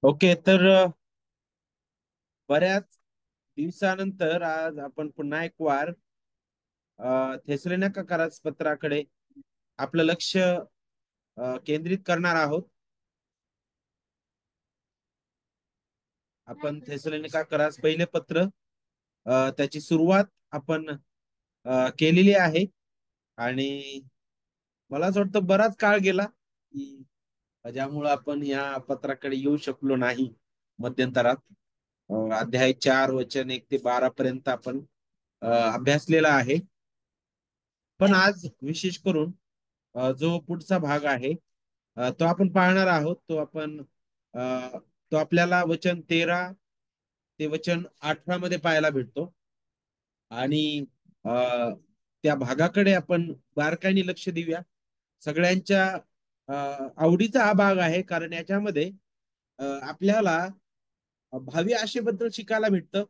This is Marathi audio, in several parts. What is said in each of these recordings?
ओके. तर बऱ्याच दिवसानंतर आज आपण पुन्हा एक वार थेसलोनिका पत्राकडे आपलं लक्ष केंद्रित करणार आहोत. आपण थेसलोनिका पहिले पत्र त्याची सुरुवात आपण केलेली आहे. आणि मला असं वाटतं बराच काळ गेला की ज्यामुळं आपण या पत्राकडे येऊ शकलो नाही मध्यंतरात. अध्याय 4 वचन 1 ते 12 पर्यंत आपण अभ्यासलेला आहे. पण आज विशेष करून जो पुढचा भाग आहे तो आपण पाहणार आहोत. तो आपल्याला वचन 13 ते वचन 18 मध्ये पाहायला भेटतो. आणि अ, त्या भागाकडे आपण बारकाईने लक्ष देऊया. सगळ्यांच्या अ, आवडीचा हा भाग आहे, कारण याच्यामध्ये आपल्याला भावी आशेबद्दल शिकायला भेटतं.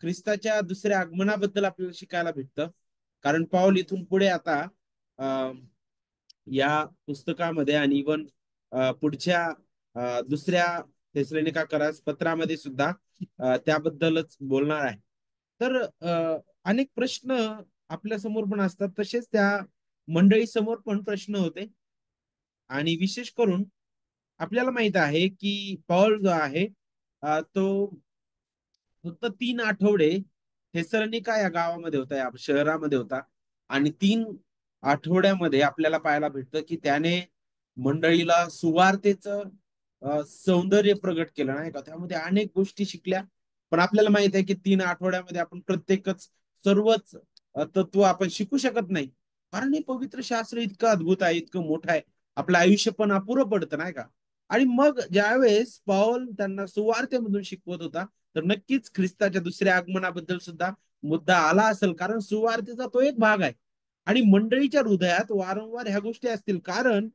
ख्रिस्ताच्या दुसऱ्या आगमनाबद्दल आपल्याला शिकायला भेटतं. कारण पाऊल इथून पुढे आता अ, या पुस्तकामध्ये आणि इवन पुढच्या दुसऱ्या थेसलोनिका पत्रामध्ये सुद्धा त्याबद्दलच बोलणार आहे. तर अनेक प्रश्न आपल्या समोर पण असतात, तसेच त्या मंडळी समोर पण प्रश्न होते. आणि विशेष करून आपल्याला माहित आहे की पौल जो आहे तो फक्त 3 आठवडे थेसलोनिका या गावामध्ये होता, या शहरामध्ये होता. आणि 3 आठवड्यामध्ये आपल्याला पाहायला भेटतं की त्याने मंडळीला सुवार्तेचं सौंदर्य प्रगट केलं, नाही का. त्यामध्ये अनेक गोष्टी शिकल्या. पण आपल्याला माहित आहे की 3 आठवड्यामध्ये आपण प्रत्येकच सर्वच तत्व आपण शिकू शकत नाही. कारण हे पवित्र शास्त्र इतकं अद्भुत आहे, इतकं मोठं आहे. आपलं आयुष्य पण अपुरं पडतं, नाही का. आणि मग ज्यावेळेस पौल त्यांना सुवार्तेमधून शिकवत होता, तर नक्कीच ख्रिस्ताच्या दुसऱ्या आगमनाबद्दल सुद्धा मुद्दा आला असेल, कारण सुवार्तेचा तो एक भाग आहे. आणि मंडळीच्या हृदयात वारंवार ह्या गोष्टी असतील. कारण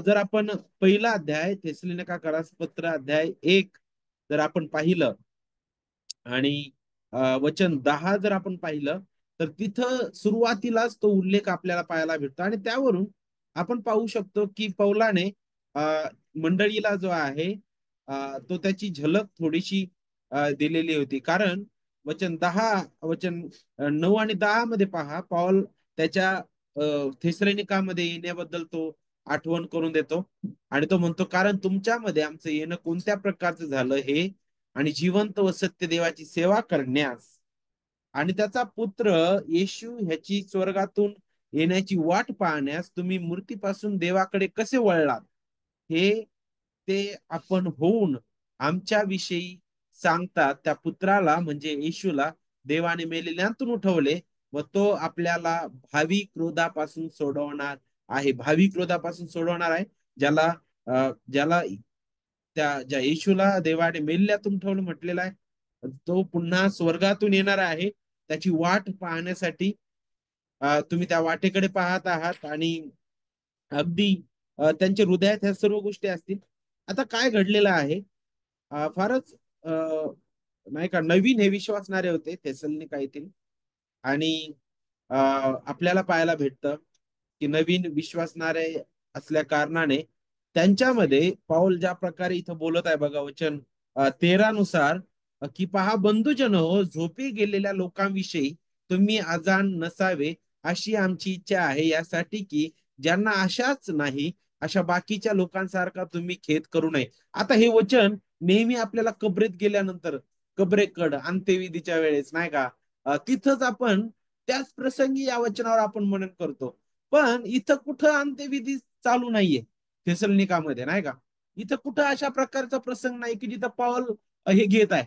जर आपण पहिला अध्याय थेसलोनिका पत्र अध्याय 1 जर आपण पाहिलं आणि वचन 10 जर आपण पाहिलं, तर तिथं सुरुवातीलाच तो उल्लेख आपल्याला पाहायला भेटतो. आणि त्यावरून आपण पाहू शकतो की पौलाने अ, मंडळीला जो आहे तो त्याची झलक थोडीशी दिलेली होती. कारण वचन 9 आणि 10 मध्ये पहा, पौल त्याच्या थेसलोनिकामध्ये येण्याबद्दल तो आठवण करून देतो. आणि तो म्हणतो, कारण तुमच्यामध्ये आमचं येणं कोणत्या प्रकारचं झालं हे, आणि जिवंत व सत्य देवाची सेवा करण्यास आणि त्याचा पुत्र येशू ह्याची स्वर्गातून येण्याची वाट पाहण्यास तुम्ही मूर्तीपासून देवाकडे कसे वळलात, हे ते आपण होऊन आमच्या विषयी सांगतात. त्या पुत्राला म्हणजे येशूला देवाने मेलेल्यांतून उठवले, व तो आपल्याला भावी क्रोधापासून सोडवणार आहे. भावी क्रोधापासून सोडवणार आहे. ज्याला ज्या येशूला देवाने मेल्यातून ठेवलं म्हटलेलं आहे, तो पुन्हा स्वर्गातून येणार आहे. त्याची वाट पाहण्यासाठी तुम्ही त्या वाटेकडे पाहत आहात. आणि अगदी त्यांच्या हृदयात ह्या सर्व गोष्टी असतील. आता काय घडलेलं आहे, फारच नाही का, नवीन हे विश्वासणारे होते थेसलोनिका येथील. आणि आपल्याला पाहायला भेटतं की नवीन विश्वासणारे असल्या कारणाने त्यांच्यामध्ये पाऊल ज्या प्रकारे इथं बोलत आहे बघा, वचन 13 नुसार, की पहा बंधुजन हो, झोपी गेलेल्या लोकांविषयी तुम्ही अजाण नसावे, अशी आमची इच्छा आहे, यासाठी की ज्यांना आशाच नाही अशा बाकीच्या लोकांसारखा तुम्ही खेद करू नये. आता हे वचन नेहमी आपल्याला कबरेत गेल्यानंतर, कबरेकड अंत्यविधीच्या वेळेस, नाही का, तिथंच आपण त्याच प्रसंगी या वचनावर आपण मनन करतो. पण इथं कुठं अंत्यविधी चालू नाहीये थेसलोनिकामध्ये, नाही का. इथं कुठं अशा प्रकारचा प्रसंग नाही की जिथं पाऊल हे घेत आहे.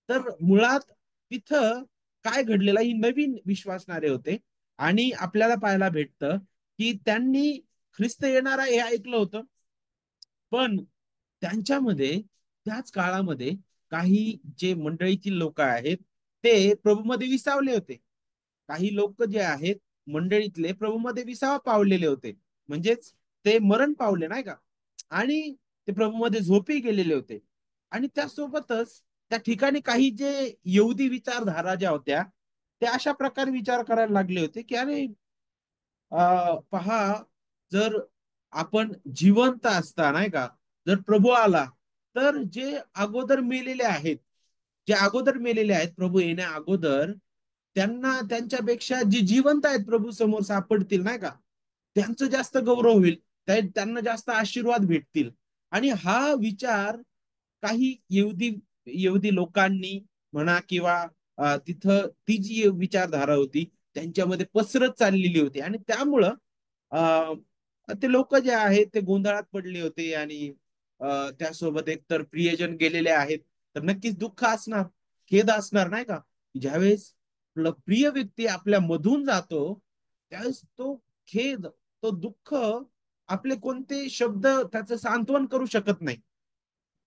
तर मुळात तिथं काय घडलेलं, ही नवीन विश्वासणारे होते. आणि आपल्याला पाहायला भेटतं की त्यांनी ख्रिस्त येणार आहे हे ऐकलं होतं. पण त्यांच्यामध्ये त्याच काळामध्ये काही जे मंडळीतील लोक आहेत ते प्रभूमध्ये विसावले होते. काही लोक जे आहेत मंडळीतले प्रभूमध्ये विसावा पावलेले होते. म्हणजेच ते मरण पावले, नाही का. आणि ते प्रभूमध्ये झोपी गेलेले होते. आणि त्यासोबतच त्या ठिकाणी काही जे यहुदी विचारधारा ज्या होत्या, ते अशा प्रकारे विचार करायला लागले होते की अरे, पहा, जर आपण जिवंत असता, नाही का, जर प्रभू आला तर जे अगोदर मेलेले आहेत, जे अगोदर मेलेले आहेत प्रभू येण्या अगोदर, त्यांना त्यांच्यापेक्षा जे जिवंत आहेत प्रभू समोर सापडतील नाही का, त्यांचं जास्त गौरव होईल, त्यांना जास्त आशीर्वाद भेटतील. आणि हा विचार काही यहुदी लोकांनी म्हणा किंवा तिथं ती जी विचारधारा होती त्यांच्यामध्ये पसरत चाललेली होती, आणि त्यामुळं ते लोक जे आहेत ते गोंधळात पडले होते. आणि त्यासोबत एकतर प्रियजन गेलेले आहेत, तर नक्कीच दुःख असणार, खेद असणार नाही का. ज्यावेळेस आपला प्रिय व्यक्ती आपल्या मधून जातो, त्यावेळेस तो खेद, तो दुःख, आपले कोणते शब्द त्याचं सांत्वन करू शकत नाही.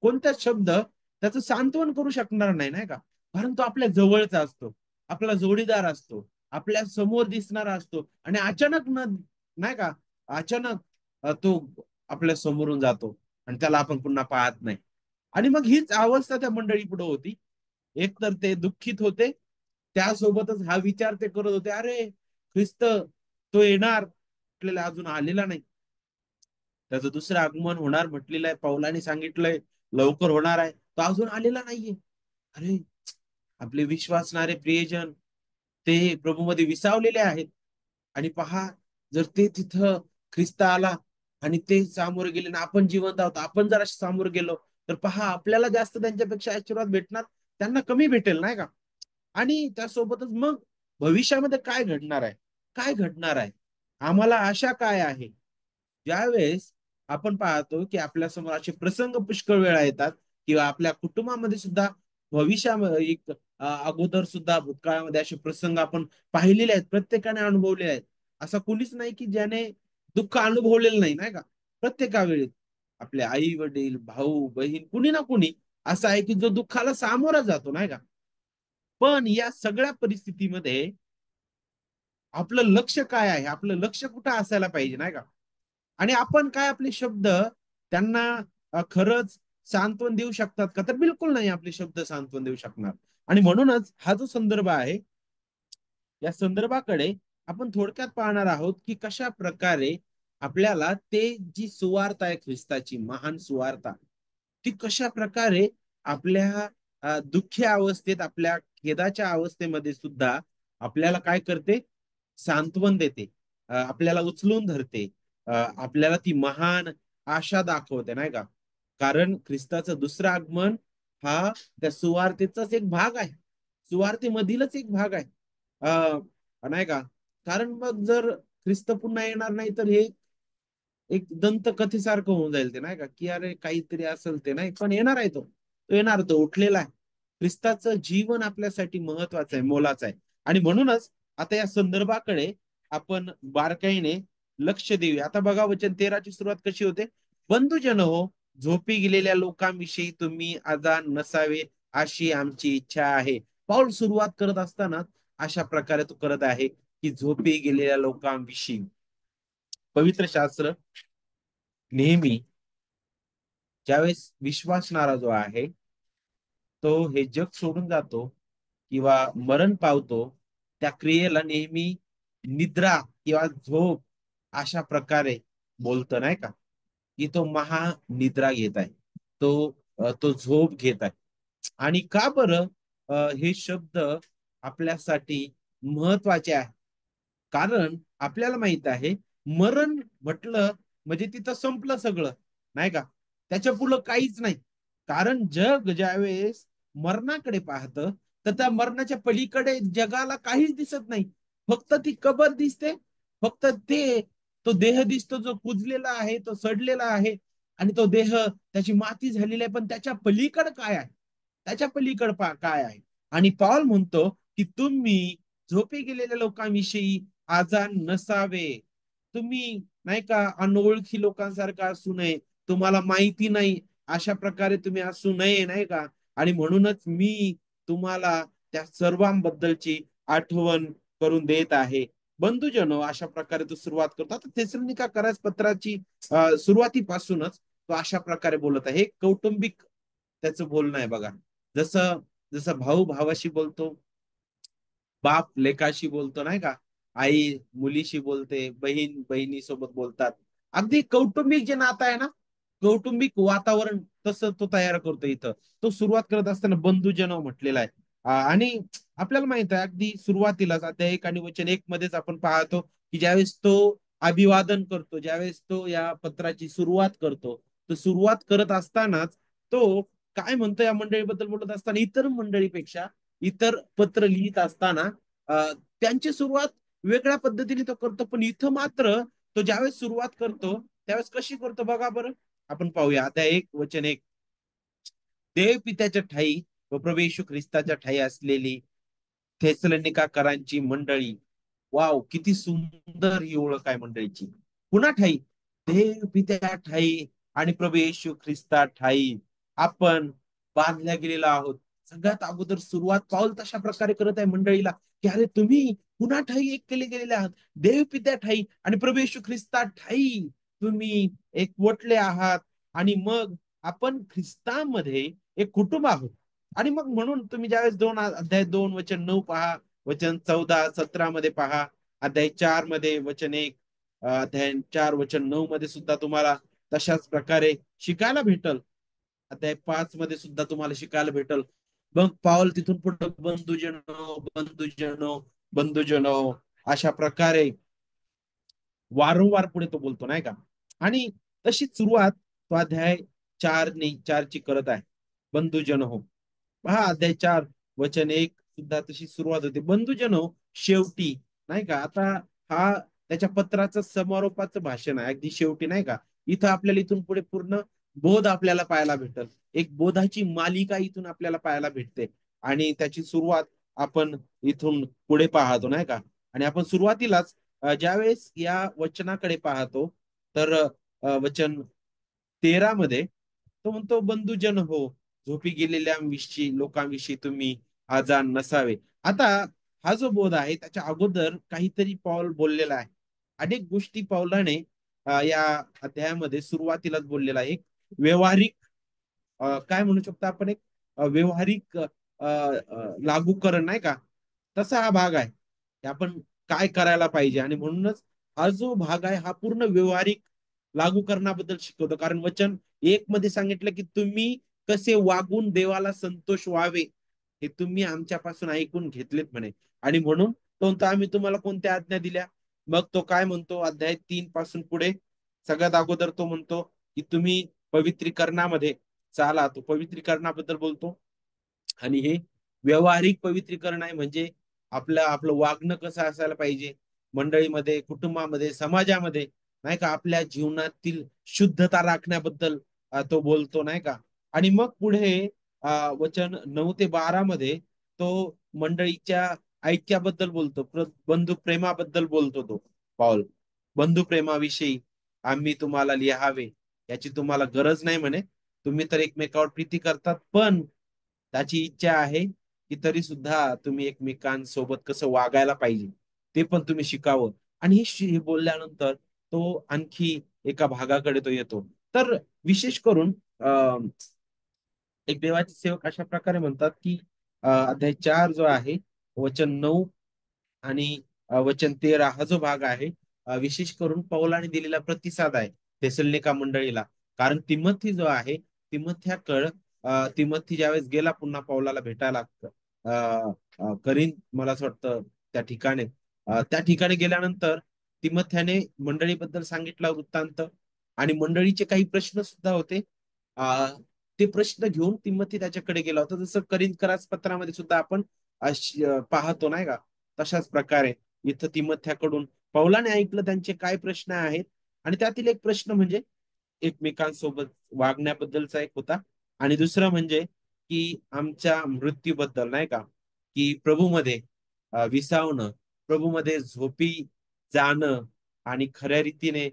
कोणताच शब्द त्याचं सांत्वन करू शकणार नाही, नाही का. कारण तो आपल्या जवळचा असतो, आपला जोडीदार असतो, आपल्या समोर दिसणारा असतो, आणि अचानक नाही का, अचानक तो आपल्या समोरून जातो आणि त्याला आपण पुन्हा पाहत नाही. आणि मग हीच अवस्था त्या मंडळी पुढे होती. एक तर ते दुःखित होते, त्यासोबतच हा विचार ते करत होते, अरे ख्रिस्त तो येणार, आपल्याला अजून आलेला नाही, त्याचं दुसरं आगमन होणार म्हटलेलं आहे, पौलाने सांगितलंय लवकर होणार आहे, तो अजून आलेला नाहीये. अरे आपले विश्वासणारे प्रियजन ते प्रभूमध्ये विसावलेले आहेत. आणि पहा, जर ते तिथं ख्रिस्त आला आणि ते सामोरे गेले ना, आपण जिवंत आहोत, आपण जर सामोरे गेलो, तर पहा आपल्याला जास्त त्यांच्यापेक्षा आशीर्वाद भेटणार, त्यांना कमी भेटेल नाही का. आणि त्यासोबतच मग भविष्यामध्ये काय घडणार आहे, काय घडणार आहे, आम्हाला आशा काय आहे. ज्यावेळेस आपण पाहतो की आपल्या समोर असे प्रसंग पुष्कळ वेळा येतात, किंवा आपल्या कुटुंबामध्ये सुद्धा भविष्यामध्ये अगोदर सुद्धा भूतकाळामध्ये असे प्रसंग आपण पाहिलेले आहेत, प्रत्येकाने अनुभवले आहेत. असा कुणीच नाही की ज्याने दुःख अनुभवलेलं नाही, नाही का. प्रत्येका वेळी आपले आई वडील, भाऊ बहीण, कुणी ना कुणी असं आहे की जो दुःखाला सामोरा जातो, नाही का. पण या सगळ्या परिस्थितीमध्ये आपलं लक्ष काय आहे, आपलं लक्ष कुठं असायला पाहिजे, नाही का. आणि आपण काय आपले शब्द त्यांना खरंच सांत्वन देऊ शकतात का, तर बिलकुल नाही आपले शब्द सांत्वन देऊ शकणार. आणि म्हणूनच हा जो संदर्भ आहे, या संदर्भाकडे आपण थोडक्यात पाहणार आहोत की कशा प्रकारे आपल्याला ते जी सुवार्ता आहे ख्रिस्ताची महान सुवार्ता, ती कशा प्रकारे आपल्या दुःखी अवस्थेत, आपल्या खेदाच्या अवस्थेमध्ये सुद्धा आपल्याला काय करते, सांत्वन देते, आपल्याला उचलून धरते, आपल्याला ती महान आशा दाखवते नाही का. कारण ख्रिस्ताचं दुसरं आगमन हा त्या सुवार्तेचाच एक भाग आहे, सुवार्तेमधीलच एक भाग आहे. नाही का. कारण मग जर ख्रिस्त पुन्हा येणार नाही, तर हे एक दंतकथेसारखं होऊन जाईल ते, नाही का, की अरे काहीतरी असेल ते, नाही पण येणार आहे तो, तो येणार, तो उठलेला आहे. ख्रिस्ताचं जीवन आपल्यासाठी महत्वाचं आहे, मोलाचं आहे. आणि म्हणूनच आता या संदर्भाकडे आपण बारकाईने लक्ष देऊया. आता बघा वचन 13 ची सुरुवात कशी होते. बंधुजन हो, झोपी गेलेल्या लोकांविषयी तुम्ही अजाण नसावे, अशी आमची इच्छा आहे. पाऊल सुरुवात करत असताना अशा प्रकारे तो करत आहे की झोपी गेलेल्या लोकांविषयी. पवित्र शास्त्र नेहमी ज्यावेळेस विश्वासणारा जो आहे तो हे जग सोडून जातो किंवा मरण पावतो, त्या क्रियेला नेहमी निद्रा किंवा झोप अशा प्रकारे बोलतो नाही का, की तो महानिद्रा घेत आहे, तो झोप घेत आहे. आणि का बरं हे शब्द आपल्यासाठी महत्वाचे आहे. कारण आपल्याला माहित आहे, मरण म्हटलं म्हणजे तिथं संपलं सगळं, नाही का. त्याच्या पुढं काहीच नाही. कारण जग ज्यावेळेस मरणाकडे पाहतं, तर त्या मरणाच्या पलीकडे जगाला काहीच दिसत नाही. फक्त ती कबर दिसते, फक्त तो देह दिसतो जो कुजलेला आहे, तो सडलेला आहे, आणि तो देह त्याची माती झालेली आहे. पण त्याच्या पलीकड काय आहे, त्याच्या पलीकड काय आहे. आणि पॉल म्हणतो की तुम्ही झोपी गेलेल्या लोकांविषयी आजान नसावे. तुम्ही नाही का अनोळखी लोकांसारखा असू नये, तुम्हाला माहिती नाही अशा प्रकारे तुम्ही असू नये, नाही का. आणि म्हणूनच मी तुम्हाला त्या सर्वांबद्दलची आठवण करून देत आहे. बंधुजनो, अशा प्रकारे तो सुरुवात करतो. आता तेसलोनिका करास पत्राची सुरुवातीपासूनच तो अशा प्रकारे बोलत आहे. हे कौटुंबिक त्याचं बोलणं आहे बघा. जसं जसं भाऊ भावाशी बोलतो, बाप लेकाशी बोलतो नाही का, आई मुलीशी बोलते, बहीण बहिणीसोबत बोलतात. अगदी कौटुंबिक जे नातं आहे ना, कौटुंबिक वातावरण तसं तो तयार करतो इथं. तो सुरुवात करत असताना बंधुजन म्हटलेला आहे. आणि आपल्याला माहित आहे अगदी सुरुवातीलाच अध्याय 1 आणि वचन 1 मध्येच आपण पाहतो की ज्यावेळेस तो अभिवादन करतो, ज्यावेळेस तो या पत्राची सुरुवात करतो, तर सुरुवात करत असतानाच तो काय म्हणतो या मंडळीबद्दल बोलत असताना इतर मंडळीपेक्षा इतर पत्र लिहित असताना त्यांची सुरुवात वेगळ्या पद्धतीने तो करतो, पण इथं मात्र तो ज्यावेळेस सुरुवात करतो त्यावेळेस कशी करतो बघा बरं. आपण पाहूया आता 1 वचन 1. देव पित्याच्या ठाई व प्रभू येशू ख्रिस्ताच्या ठाई असलेली थेसलोनिकाकरांची मंडळी. वाव, किती सुंदर ही ओळख आहे मंडळीची. पुन्हा ठाई, देव पित्या ठाई आणि प्रभू येशू ख्रिस्ता ठाई आपण बांधल्या गेलेला आहोत. सगळ्यात अगोदर सुरुवात पाऊल तशा प्रकारे करत आहे मंडळीला, की अरे तुम्ही पुन्हा ठाई एक केले गेलेले आहात. देव पित्या ठाई आणि प्रभू येशू ख्रिस्ता ठाई तुम्ही एकवटले आहात. आणि मग आपण ख्रिस्तामध्ये एक कुटुंब आहोत. आणि मग म्हणून तुम्ही ज्यावेळेस अध्याय 2 वचन 9 पहा, वचन 14 17 मध्ये पहा, अध्याय 4 मध्ये वचन 1, अध्याय 4 वचन 9 मध्ये सुद्धा तुम्हाला तशाच प्रकारे शिकायला भेटल. अध्याय 5 मध्ये सुद्धा तुम्हाला शिकायला भेटल. मग पाऊल तिथून पुढे बंधुजनो बंधुजनो बंधुजनो अशा प्रकारे वारंवार पुढे तो बोलतो नाही का. आणि तशीच सुरुवात तो अध्याय 4 ची करत आहे. बंधुजन हो, पहा अध्याय 4 वचन 1 सुद्धा तशी सुरुवात होते. बंधुजन हो, शेवटी नाही का. आता हा त्याच्या पत्राचं समारोपाचं भाषण आहे, अगदी शेवटी नाही का. इथं आपल्याला इथून पुढे पूर्ण बोध आपल्याला पाहायला भेटल. एक बोधाची मालिका इथून आपल्याला पाहायला भेटते. आणि त्याची सुरुवात आपण इथून पुढे पाहतो नाही का. आणि आपण सुरुवातीलाच ज्यावेळेस या वचनाकडे पाहतो, तर वचन 13 मध्ये तो म्हणतो बंधुजन हो, झोपी गेलेल्या लोकांविषयी तुम्ही आजान नसावे. आता हा जो बोध आहे त्याच्या अगोदर काहीतरी पाऊल बोललेला आहे. अनेक गोष्टी पावलाने या अध्यायामध्ये सुरुवातीलाच बोललेला आहे. एक व्यवहारिक काय म्हणू शकतो आपण, एक व्यवहारिक लागूकरण नाही का, तसा हा भाग आहे की आपण काय करायला पाहिजे. आणि म्हणूनच हा जो भाग आहे हा पूर्ण व्यवहारिक लागू करण्याबद्दल शिकवतो. कारण वचन 1 मध्ये सांगितलं की तुम्ही कसे वागून देवाला संतोष व्हावे हे तुम्ही आमच्यापासून ऐकून घेतलेत म्हणे. आणि म्हणून तो म्हणतो आम्ही तुम्हाला कोणत्या आज्ञा दिल्या. मग तो काय म्हणतो अध्याय 3 पासून पुढे, सगळ्यात अगोदर तो म्हणतो की तुम्ही पवित्रीकरणामध्ये चाला. तो पवित्रीकरणाबद्दल बोलतो. आणि हे व्यवहारिक पवित्रीकरण आहे. म्हणजे आपलं आपलं वागणं कसं असायला पाहिजे मंडळीमध्ये, कुटुंबामध्ये, समाजामध्ये नाही का. आपल्या जीवनातील शुद्धता राखण्याबद्दल तो बोलतो नाही का. आणि मग पुढे वचन 9 ते 12 मध्ये तो मंडळीच्या ऐक्याबद्दल बोलतो, बंधू प्रेमाबद्दल बोलतो तो पाऊल. बंधू प्रेमाविषयी आम्ही तुम्हाला लिहावे, याची तुम्हाला गरज नाही म्हणे. तुम्ही तर एकमेकावर प्रीती करतात, पण त्याची इच्छा आहे की तरी सुद्धा तुम्ही एकमेकांसोबत कसं वागायला पाहिजे ते पण तुम्ही शिकावं. आणि हे बोलल्यानंतर तो आणखी एका भागाकडे तो येतो. तर विशेष करून एक देवाचे सेवक अशा प्रकारे म्हणतात की अध्याय 4 जो आहे, वचन 9 आणि वचन 13 हा जो भाग आहे, विशेष करून पौलाने दिलेला प्रतिसाद आहे थेसलोनिका मंडळीला. कारण तिमोथी जो आहे, तिमोथ्याकडं तिमोथी ज्यावेळेस गेला पुन्हा पौलाला भेटायला करीन, मला असं वाटतं त्या ठिकाणी, त्या ठिकाणी गेल्यानंतर तिमोथ्याने मंडळीबद्दल सांगितला वृत्तांत. आणि मंडळीचे काही प्रश्न सुद्धा होते. ते प्रश्न घेऊन तिमोथी त्याच्याकडे गेला होता. जसं करिंथ पत्रामध्ये सुद्धा आपण पाहतो नाही का. तशाच प्रकारे इथं तिमोथ्याकडून पौलाने ऐकलं त्यांचे काय प्रश्न आहेत. आणि त्यातील एक प्रश्न म्हणजे एकमेकांसोबत वागण्याबद्दलचा एक होता. आणि दुसरं म्हणजे की आमच्या मृत्यूबद्दल नाही का, की प्रभूमध्ये विसावणं, प्रभूमध्ये झोपी जाणं. आणि खऱ्या रीतीने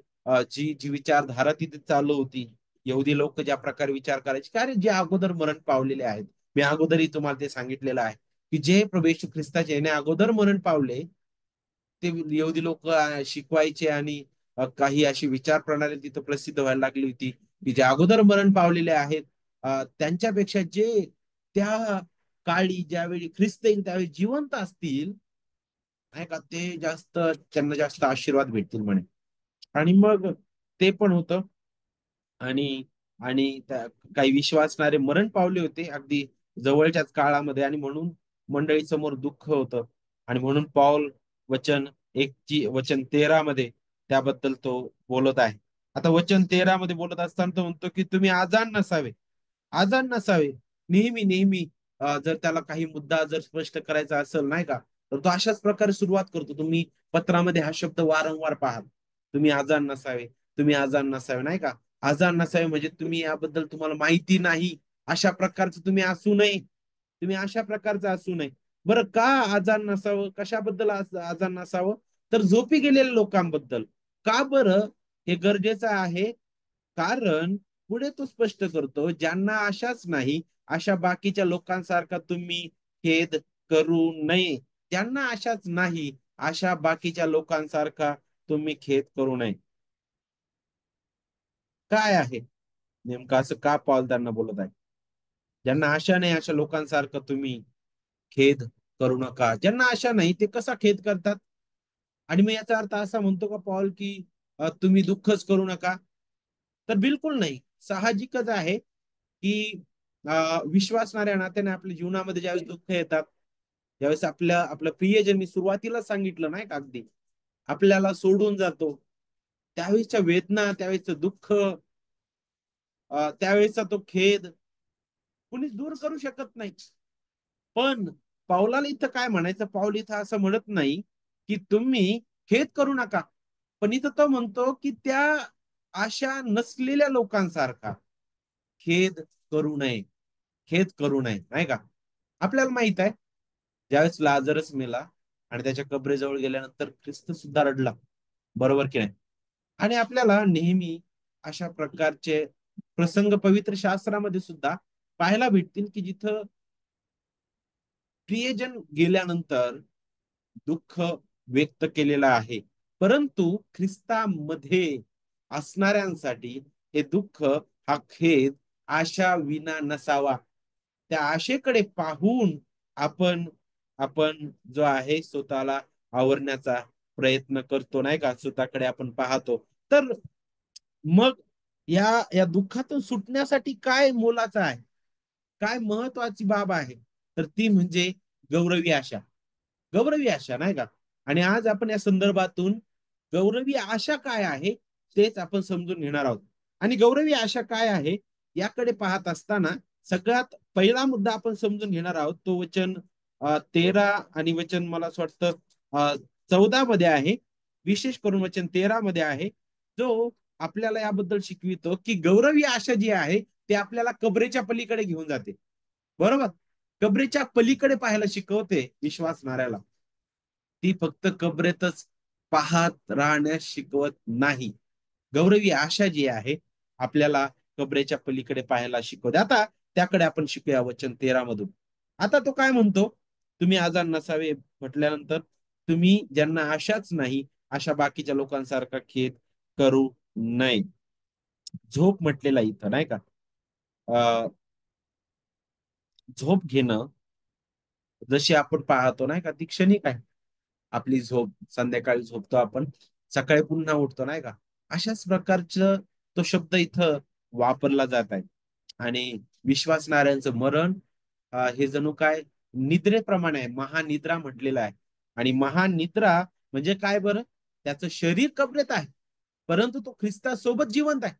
जी जी विचारधारा तिथे चालू होती, यहुदी लोक ज्या प्रकारे विचार करायचे की अरे जे अगोदर मरण पावलेले आहेत, मी अगोदरही तुम्हाला ते सांगितलेलं आहे की जे प्रभू येशू ख्रिस्ताचे येण्या अगोदर मरण पावले, ते यहुदी लोक शिकवायचे. आणि काही अशी विचार प्रणाली तिथं प्रसिद्ध व्हायला लागली होती की जे अगोदर मरण पावलेले आहेत, त्यांच्यापेक्षा जे त्या काळी ज्यावेळी ख्रिस्त येईल त्यावेळी जिवंत असतील नाही का, ते जास्त त्यांना जास्त आशीर्वाद भेटतील म्हणे. आणि मग ते पण होतं. आणि आणि काही विश्वासणारे मरण पावले होते अगदी जवळच्याच काळामध्ये, आणि म्हणून मंडळी समोर दुःख होतं. आणि म्हणून पौल वचन 13 मध्ये त्याबद्दल तो बोलत आहे. आता वचन 13 मध्ये बोलत असताना तो म्हणतो की तुम्ही आजान नसावे. आजान नसावे. नेहमी नेहमी जर त्याला काही मुद्दा जर स्पष्ट करायचा असेल नाही का, तर तो अशाच प्रकारे सुरुवात करतो. तुम्ही पत्रामध्ये हा शब्द वारंवार पहा. तुम्ही आजान नसावे, तुम्ही आजान नसावे नाही का. आजान नसावे म्हणजे तुम्ही याबद्दल तुम्हाला माहिती नाही अशा प्रकारचं तुम्ही असू नये. तुम्ही अशा प्रकारचं असू नये. बरं, का आजान नसावं, कशाबद्दल आजान नसावं? तर झोपी गेलेल्या लोकांबद्दल. का बरं हे गरजेचं आहे? कारण पुढे तो स्पष्ट करतो, ज्यांना आशाच नाही अशा बाकीच्या लोकांसारखा तुम्ही खेद करू नये. ज्यांना आशाच नाही अशा बाकीच्या लोकांसारखा तुम्ही खेद करू नये. काय आहे नेमकं, असं का पॉल त्यांना बोलत आहे? ज्यांना आशा नाही अशा लोकांसारखं तुम्ही खेद करू नका. ज्यांना आशा नाही ते कसा खेद करतात? आणि मग याचा अर्थ असा म्हणतो का पॉल की तुम्ही दुःखच करू नका? तर बिलकुल नाही. साहजिकच आहे की विश्वासणाऱ्या नात्याने आपल्या जीवनामध्ये ज्यावेळेस दुःख येतात, ज्यावेळेस आपलं प्रियजन, मी सुरुवातीला सांगितलं नाही का, अगदी आपल्याला सोडून जातो, त्यावेळेसच्या वेदना, त्यावेळेसचं दुःख, त्यावेळेसचा तो खेद कुणीच दूर करू शकत नाही. पण पावलाला इथं काय म्हणायचं, पाऊल इथं असं म्हणत नाही की तुम्ही खेद करू नका. पण इथं तो म्हणतो की त्या आशा नसलेल्या लोकांसारखा खेद करू नये. खेद करू नये नाही का. आपल्याला माहित आहे, ज्यावेळेस लाजरस मेला आणि त्याच्या कबरेजवळ गेल्यानंतर ख्रिस्त सुद्धा रडला. बरोबर की नाही? आणि आपल्याला नेहमी अशा प्रकारचे प्रसंग पवित्र शास्त्रामध्ये सुद्धा पाहायला भेटतील की जिथं प्रियजन गेल्यानंतर दुःख व्यक्त केलेलं आहे. परंतु ख्रिस्तामध्ये असणाऱ्यांसाठी हे दुःख, हा खेद आशा विना नसावा. त्या आशेकडे पाहून आपण आपण जो आहे स्वतःला आवरण्याचा प्रयत्न करतो नाही का, स्वतःकडे आपण पाहतो. तर मग या दुःखातून सुटण्यासाठी काय मोलाचं आहे, काय महत्वाची बाब आहे, तर ती म्हणजे गौरवी आशा. गौरवी आशा नाही का. आणि आज आपण या संदर्भातून गौरवी आशा काय आहे तेच आपण समजून घेणार आहोत. आणि गौरवी आशा काय आहे याकडे पाहत असताना सगळ्यात पहिला मुद्दा आपण समजून घेणार आहोत, तो वचन 13 आणि वचन मला असं वाटतं 14 मध्ये आहे. विशेष करून वचन 13 मध्ये आहे, जो आपल्याला याबद्दल शिकवितो की गौरवी आशा जी आहे ते आपल्याला कबरेच्या पलीकडे घेऊन जाते. बरोबर. कबरेच्या पलीकडे पाहायला शिकवते विश्वासणाऱ्याला. ती फक्त कबरेतच पाहत राहण्यास शिकवत नाही. गौरवी आशा जी आहे आपल्याला कबरेच्या पलीकडे पाहायला शिकवते. आता त्याकडे आपण शिकूया वचन 13 मधून. आता तो काय म्हणतो, तुम्ही आजान नसावे म्हटल्यानंतर तुम्ही ज्यांना आशाच नाही अशा बाकीच्या लोकांसारखा खेद करू नये. झोप म्हटलेला इथं नाही का. अ, झोप घेणं जशी आपण पाहतो नाही का, ती क्षणिक आहे. आपली झोप, संध्याकाळी झोपतो आपण, सकाळी पुन्हा उठतो नाही का. अशाच प्रकारचं तो शब्द इथं वापरला जात आहे. आणि विश्वासणाऱ्यांचं मरण हे जणू काय निद्रेप्रमाणे आहे, महानिद्रा म्हटलेलं आहे. आणि महानिद्रा म्हणजे काय बरं? त्याचं शरीर कबरेत आहे, परंतु तो ख्रिस्तासोबत जिवंत आहे.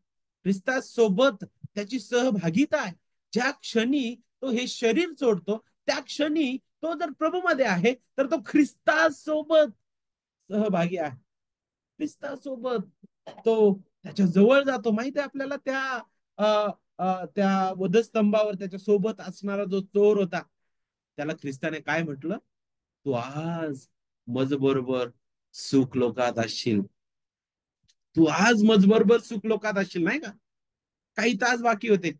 ख्रिस्तासोबत त्याची सहभागिता आहे. ज्या क्षणी तो हे शरीर सोडतो, त्या क्षणी तो जर प्रभूमध्ये आहे तर तो ख्रिस्तासोबत सहभागी आहे. ख्रिस्तासोबत तो त्याच्या जवळ जातो. माहिती आहे आपल्याला, त्या वधस्तंभावर त्याच्या सोबत असणारा जो चोर होता, त्याला ख्रिस्ताने काय म्हटलं? तू आज मज बरोबर सुख लोकात असशील. तू आज मज बरोबर सुख लोकात असशील नाही का. काही तास बाकी होते,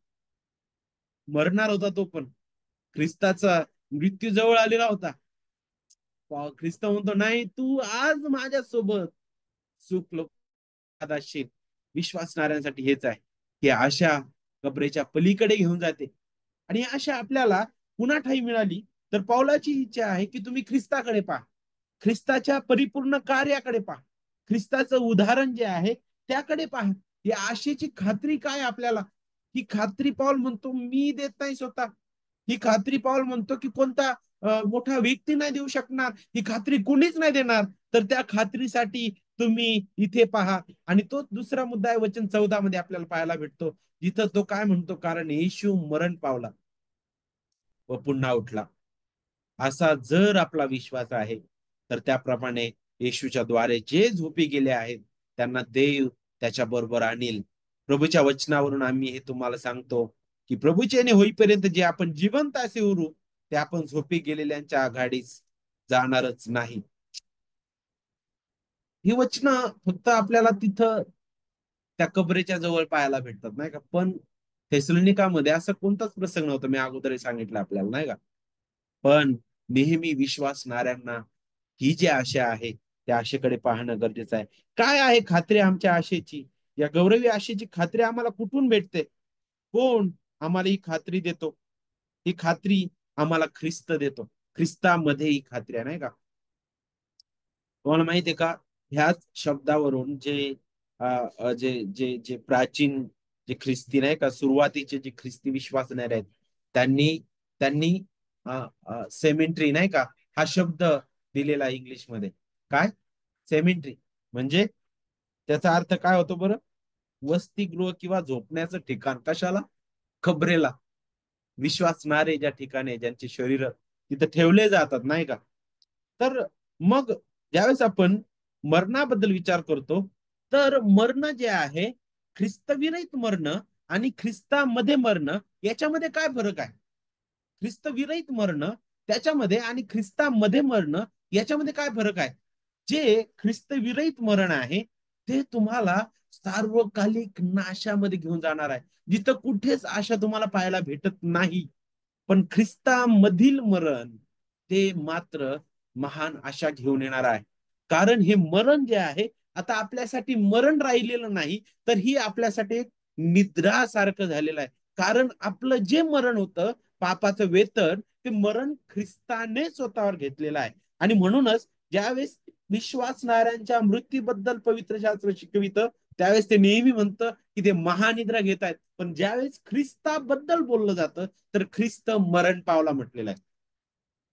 मरणार होता तो पण. ख्रिस्ताचा मृत्यू जवळ आलेला होता. ख्रिस्त म्हणतो नाही, तू आज माझ्यासोबत सुख लोकात असशील. विश्वासणाऱ्यांसाठी हेच आहे की आशा कबरेच्या पलीकडे घेऊन जाते. आणि आशा आपल्याला पुन्हा ठाई मिळाली तर पावलाची इच्छा आहे की तुम्ही ख्रिस्ताकडे पहा, ख्रिस्ताच्या परिपूर्ण कार्याकडे पहा, ख्रिस्ताचं उदाहरण जे आहे त्याकडे पहा. या आशेची खात्री काय आपल्याला, ही खात्री पाऊल म्हणतो मी देत नाही स्वतः. ही खात्री पाऊल म्हणतो की कोणता मोठा व्यक्ती नाही देऊ शकणार, ही खात्री कुणीच नाही देणार. तर त्या खात्रीसाठी तुम्ही इथे पहा. आणि तोच दुसरा मुद्दा आहे वचन 14 मध्ये आपल्याला पाहायला भेटतो, जिथं तो काय म्हणतो, कारण येशू मरण पावला व पुन्हा उठला. असा जर आपला विश्वास आहे, तर त्याप्रमाणे येशूच्या द्वारे जे झोपी गेले आहेत त्यांना देव त्याच्या बरोबर आणील. प्रभूच्या वचनावरून आम्ही हे तुम्हाला सांगतो की प्रभूचे येणे होईपर्यंत जे आपण जिवंत असे उरू, ते आपण झोपी गेलेल्यांच्या आघाडीस जाणारच नाही. ही वचनं फक्त आपल्याला तिथं त्या कबरेच्या जवळ पाहायला भेटतात, नाही का? पण थेसलोनिकामध्ये असा कोणताच प्रसंग नव्हता, मी अगोदरही सांगितलं आपल्याला, नाही का? पण नेहमी विश्वासणाऱ्यांना ही जी आशा आहे त्या आशेकडे पाहणं गरजेचं आहे. काय आहे खात्री आमच्या आशेची? या गौरवी आशेची खात्री आम्हाला कुठून भेटते? कोण आम्हाला ही खात्री देतो? ही खात्री आम्हाला ख्रिस्त देतो. ख्रिस्तामध्ये ही खात्री आहे, नाही का? तुम्हाला माहिती आहे का, ह्याच शब्दावरून जे अ, जे जे जे प्राचीन जे ख्रिस्ती नाही का, सुरुवातीचे जे ख्रिस्ती विश्वासणारे आहेत, त्यांनी त्यांनी सेमेंट्री नाही का हा शब्द दिलेला इंग्लिशमध्ये. काय? सेमेंट्री म्हणजे त्याचा अर्थ काय होतो बरं? वसतिगृह किंवा झोपण्याचं ठिकाण. कशाला? खबरेला. विश्वासणारे ज्या ठिकाणी ज्यांचे शरीर तिथे ठेवले जातात, नाही का? तर मग ज्यावेळेस आपण मरणाबद्दल विचार करतो, तर मरण जे आहे, ख्रिस्तविरहित मरण आणि ख्रिस्तामध्ये मरण याच्यामध्ये काय फरक आहे? ख्रिस्तविरहित मरण त्याच्यामध्ये आणि ख्रिस्तामध्ये मरण याच्यामध्ये काय फरक आहे? जे ख्रिस्तविरहित मरण आहे ते तुम्हाला सार्वकालिक नाशामध्ये घेऊन जाणार आहे, जिथं कुठेच आशा तुम्हाला पाहायला भेटत नाही. पण ख्रिस्तामधील मरण ते मात्र महान आशा घेऊन येणार आहे. कारण हे मरण जे आहे, आता आपल्यासाठी मरण राहिलेलं नाही, तर ही आपल्यासाठी एक निद्रासारखं झालेलं आहे. कारण आपलं जे मरण होतं, पापाचं वेतन, ते मरण ख्रिस्ताने स्वतःवर घेतलेलं आहे. आणि म्हणूनच ज्यावेळेस विश्वासणाऱ्यांच्या मृत्यूबद्दल पवित्र शास्त्र शिकवितं, त्यावेळेस ते नेहमी म्हणतं की ते महानिद्रा घेत आहेत. पण ज्यावेळेस ख्रिस्ताबद्दल बोललं जातं, तर ख्रिस्त मरण पावला म्हटलेलं आहे.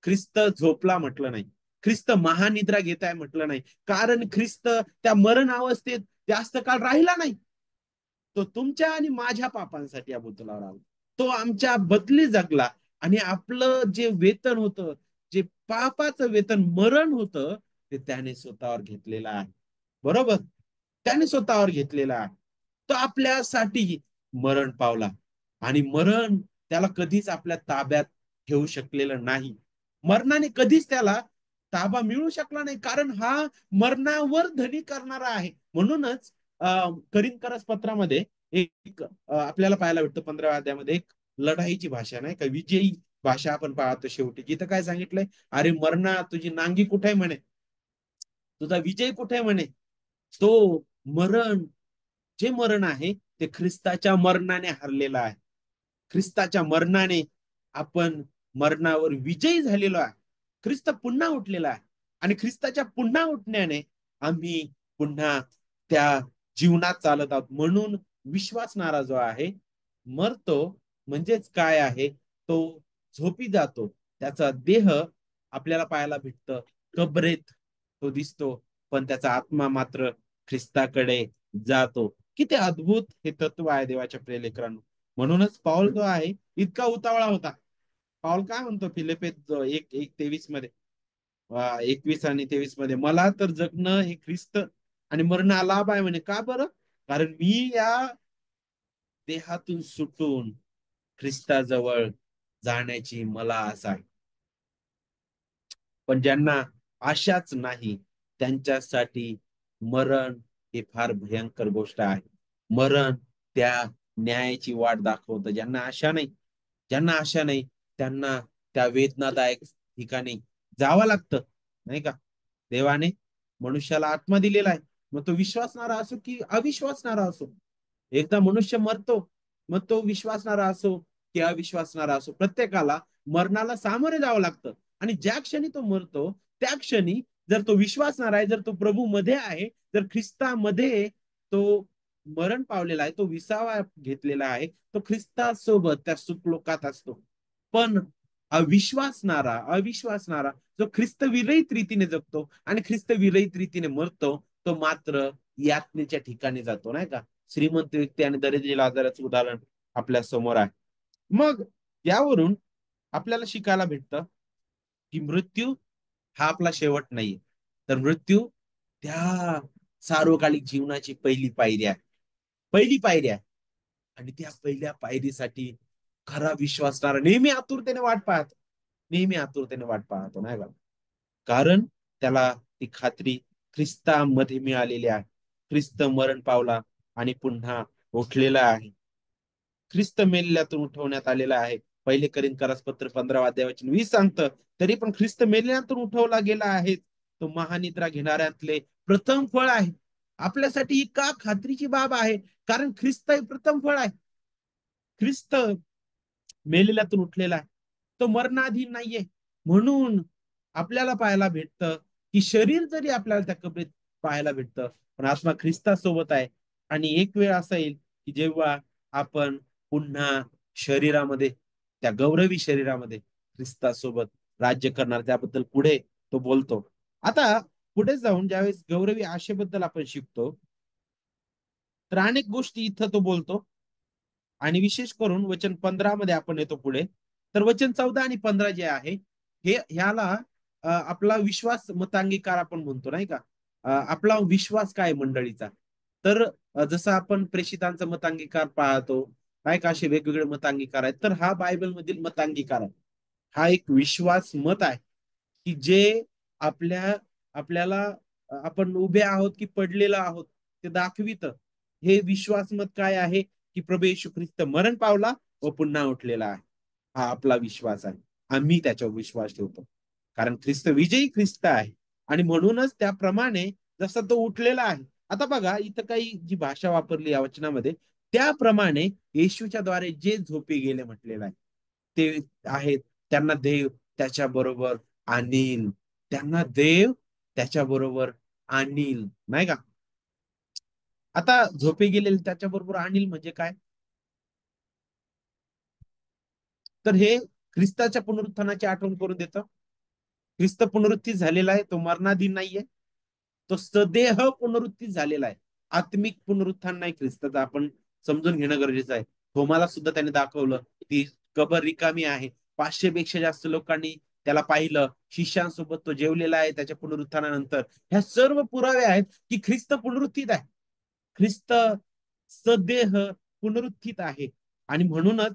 ख्रिस्त झोपला म्हटलं नाही. ख्रिस्त महानिद्रा घेताय म्हटलं नाही. कारण ख्रिस्त त्या मरण अवस्थेत जास्त काळ राहिला नाही. तो तुमच्या आणि माझ्या पापांसाठी या भूतलावर आला. तो आमच्या बदली जगला आणि आपलं जे वेतन होतं, जे पापाचं वेतन मरण होतं, ते त्याने स्वतःवर घेतलेलं आहे. बरोबर? त्याने स्वतःवर घेतलेला आहे. तो आपल्यासाठी मरण पावला. आणि मरण त्याला कधीच आपल्या ताब्यात ठेवू शकलेलं नाही. मरणाने कधीच त्याला ताबा मिळू शकला नाही, कारण हा मरणावर धनी करणारा आहे. म्हणूनच करिंथ पत्रामध्ये एक आपल्याला पाहायला भेटतं 15व्या अध्यायामध्ये एक लढाईची भाषा, नाही का, विजयी भाषा आपण पाहतो शेवटी. जिथं काय सांगितलंय, अरे मरणा तुझी नांगी कुठे म्हणे, तुझा विजय कुठे म्हणे. तो मरण, जे मरण आहे ते ख्रिस्ताच्या मरणाने हरलेलं आहे. ख्रिस्ताच्या मरणाने आपण मरणावर विजयी झालेलो आहे. ख्रिस्त पुन्हा उठलेला आहे. आणि ख्रिस्ताच्या पुन्हा उठण्याने आम्ही पुन्हा त्या जीवनात चालत आहोत. म्हणून विश्वासणारा जो आहे मरतो, म्हणजेच काय आहे, तो झोपी जातो. त्याचा देह आपल्याला पाहायला भेटतं कबरेत, तो दिसतो, पण त्याचा आत्मा मात्र ख्रिस्ताकडे जातो. किती अद्भुत हे तत्व आहे देवाच्या प्रियलेकरांनो. म्हणूनच पाऊल जो आहे इतका उतावळा होता. पाऊल काय म्हणतो फिलिपित 1:23 मध्ये, 21 आणि 23 मध्ये, मला तर जगणं हे ख्रिस्त आणि मरण हा लाभ आहे म्हणे. का बरं? कारण मी या देहातून सुटून ख्रिस्ताजवळ जाण्याची मला आस आहे. पण ज्यांना आशाच नाही, त्यांच्यासाठी मरण ही फार भयंकर गोष्ट आहे. मरण त्या न्यायाची वाट दाखवतं. ज्यांना आशा नाही त्यांना त्या वेदनादायक ठिकाणी जावं लागतं, नाही का? देवाने मनुष्याला आत्मा दिलेला आहे. मग तो विश्वासणारा असो की अविश्वासणारा असो. एकदा मनुष्य मरतो, मग तो विश्वासणारा असो की अविश्वासणारा असो, प्रत्येकाला मरणाला सामोरे जावं लागतं. आणि ज्या क्षणी तो मरतो, त्या क्षणी जर तो विश्वासणारा आहे, जर तो प्रभू मध्ये आहे, जर ख्रिस्तामध्ये तो मरण पावलेला आहे, तो विसावा घेतलेला आहे, तो ख्रिस्तासोबत त्या सुखलोकात असतो. पण अविश्वासणारा जो ख्रिस्त विरहित रीतीने जगतो आणि ख्रिस्त विरहित रीतीने मरतो, तो मात्र यातनेच्या ठिकाणी जातो, नाही का? श्रीमंत व्यक्ती आणि दरिद्री लाजाराचं उदाहरण आपल्या समोर आहे. मग यावरून आपल्याला शिकायला भेटतं की मृत्यू हा आपला शेवट नाहीये. तर मृत्यू त्या सार्वकालिक जीवनाची पहिली पायरी आहे. पहिली पायरी आहे. आणि त्या पहिल्या पायरीसाठी खरा विश्वासणारा नेहमी आतुरतेने वाट पाहतो. नेहमी आतुरतेने वाट पाहतो, नाही का? कारण त्याला ती खात्री ख्रिस्तामध्ये मिळालेली आहे. ख्रिस्त मरण पावला आणि पुन्हा उठलेला आहे. ख्रिस्त मेलेल्यातून उठवण्यात आलेला आहे. पहिले करिंथकरास पत्र 15 अध्याय 20 सांगतं. तरी पण ख्रिस्त मेलेल्यातून उठवला गेला आहे. तो महानिद्रा घेणाऱ्यांतले प्रथम फळ आहे. आपल्यासाठी ही का खात्रीची बाब आहे? कारण ख्रिस्त हे प्रथम फळ आहे. ख्रिस्त मेलेल्यातून उठलेला आहे. तो मरणाधीन नाहीये. म्हणून आपल्याला पाहायला भेटतं की शरीर जरी आपल्याला त्या कबरीत पाहायला भेटतं, पण आत्मा ख्रिस्तासोबत आहे. आणि एक वेळ असा येईल की जेव्हा आपण पुन्हा शरीरामध्ये, त्या गौरवी शरीरामध्ये ख्रिस्तासोबत राज्य करणार, त्याबद्दल पुढे तो बोलतो. आता पुढे जाऊन ज्यावेळेस गौरवी आशेबद्दल आपण शिकतो, तर अनेक गोष्टी इथं तो बोलतो. आणि विशेष करून वचन 15 मध्ये आपण येतो पुढे. तर वचन 14 आणि 15 जे आहे, हे ह्याला आपला विश्वास मतांगीकार आपण म्हणतो, नाही का? आपला विश्वास काय मंडळीचा. तर जसं आपण प्रेषितांचा मतांगीकार पाहतो, नाही का, असे वेगवेगळे मतांगीकार आहेत, तर हा बायबल मधील मतांगीकार आहे. हा एक विश्वास मत आहे की जे आपल्याला आपण उभे आहोत की पडलेलो आहोत ते दाखवित. हे विश्वास मत काय आहे? की प्रभू येशू ख्रिस्त मरण पावला व पुन्हा उठलेला आहे. हा आपला विश्वास आहे. आम्ही त्याच्यावर विश्वास ठेवतो. कारण ख्रिस्त विजयी ख्रिस्त आहे. आणि म्हणूनच त्याप्रमाणे जसा तो उठलेला आहे. आता बघा इथं काही जी भाषा वापरली या वचनामध्ये, त्याप्रमाणे येशूच्या द्वारे जे झोपी गेले म्हटलेलं आहे, ते आहेत. त्यांना देव त्याच्या बरोबर आणील. त्यांना देव त्याच्या बरोबर आणील, नाही का? आता झोपे गेलेले त्याच्या बरोबर आणील म्हणजे काय? तर हे ख्रिस्ताच्या पुनरुत्थानाची आठवण करून देतं. ख्रिस्त पुनरुत्थित झालेला आहे, तो मरणाधीन नाहीये. तो सदेह पुनरुत्थित झालेला आहे. आत्मिक पुनरुत्थान नाही ख्रिस्ताचं, आपण समजून घेणं गरजेचं आहे. थोमाला सुद्धा त्याने दाखवलं ती कबर रिकामी आहे. 500 पेक्षा जास्त लोकांनी त्याला पाहिलं. शिष्यांसोबत तो जेवलेला आहे त्याच्या पुनरुत्थानानंतर. ह्या सर्व पुरावे आहेत की ख्रिस्त पुनरुत्थित आहे. ख्रिस्त सदेह पुनरुत्थित आहे. आणि म्हणूनच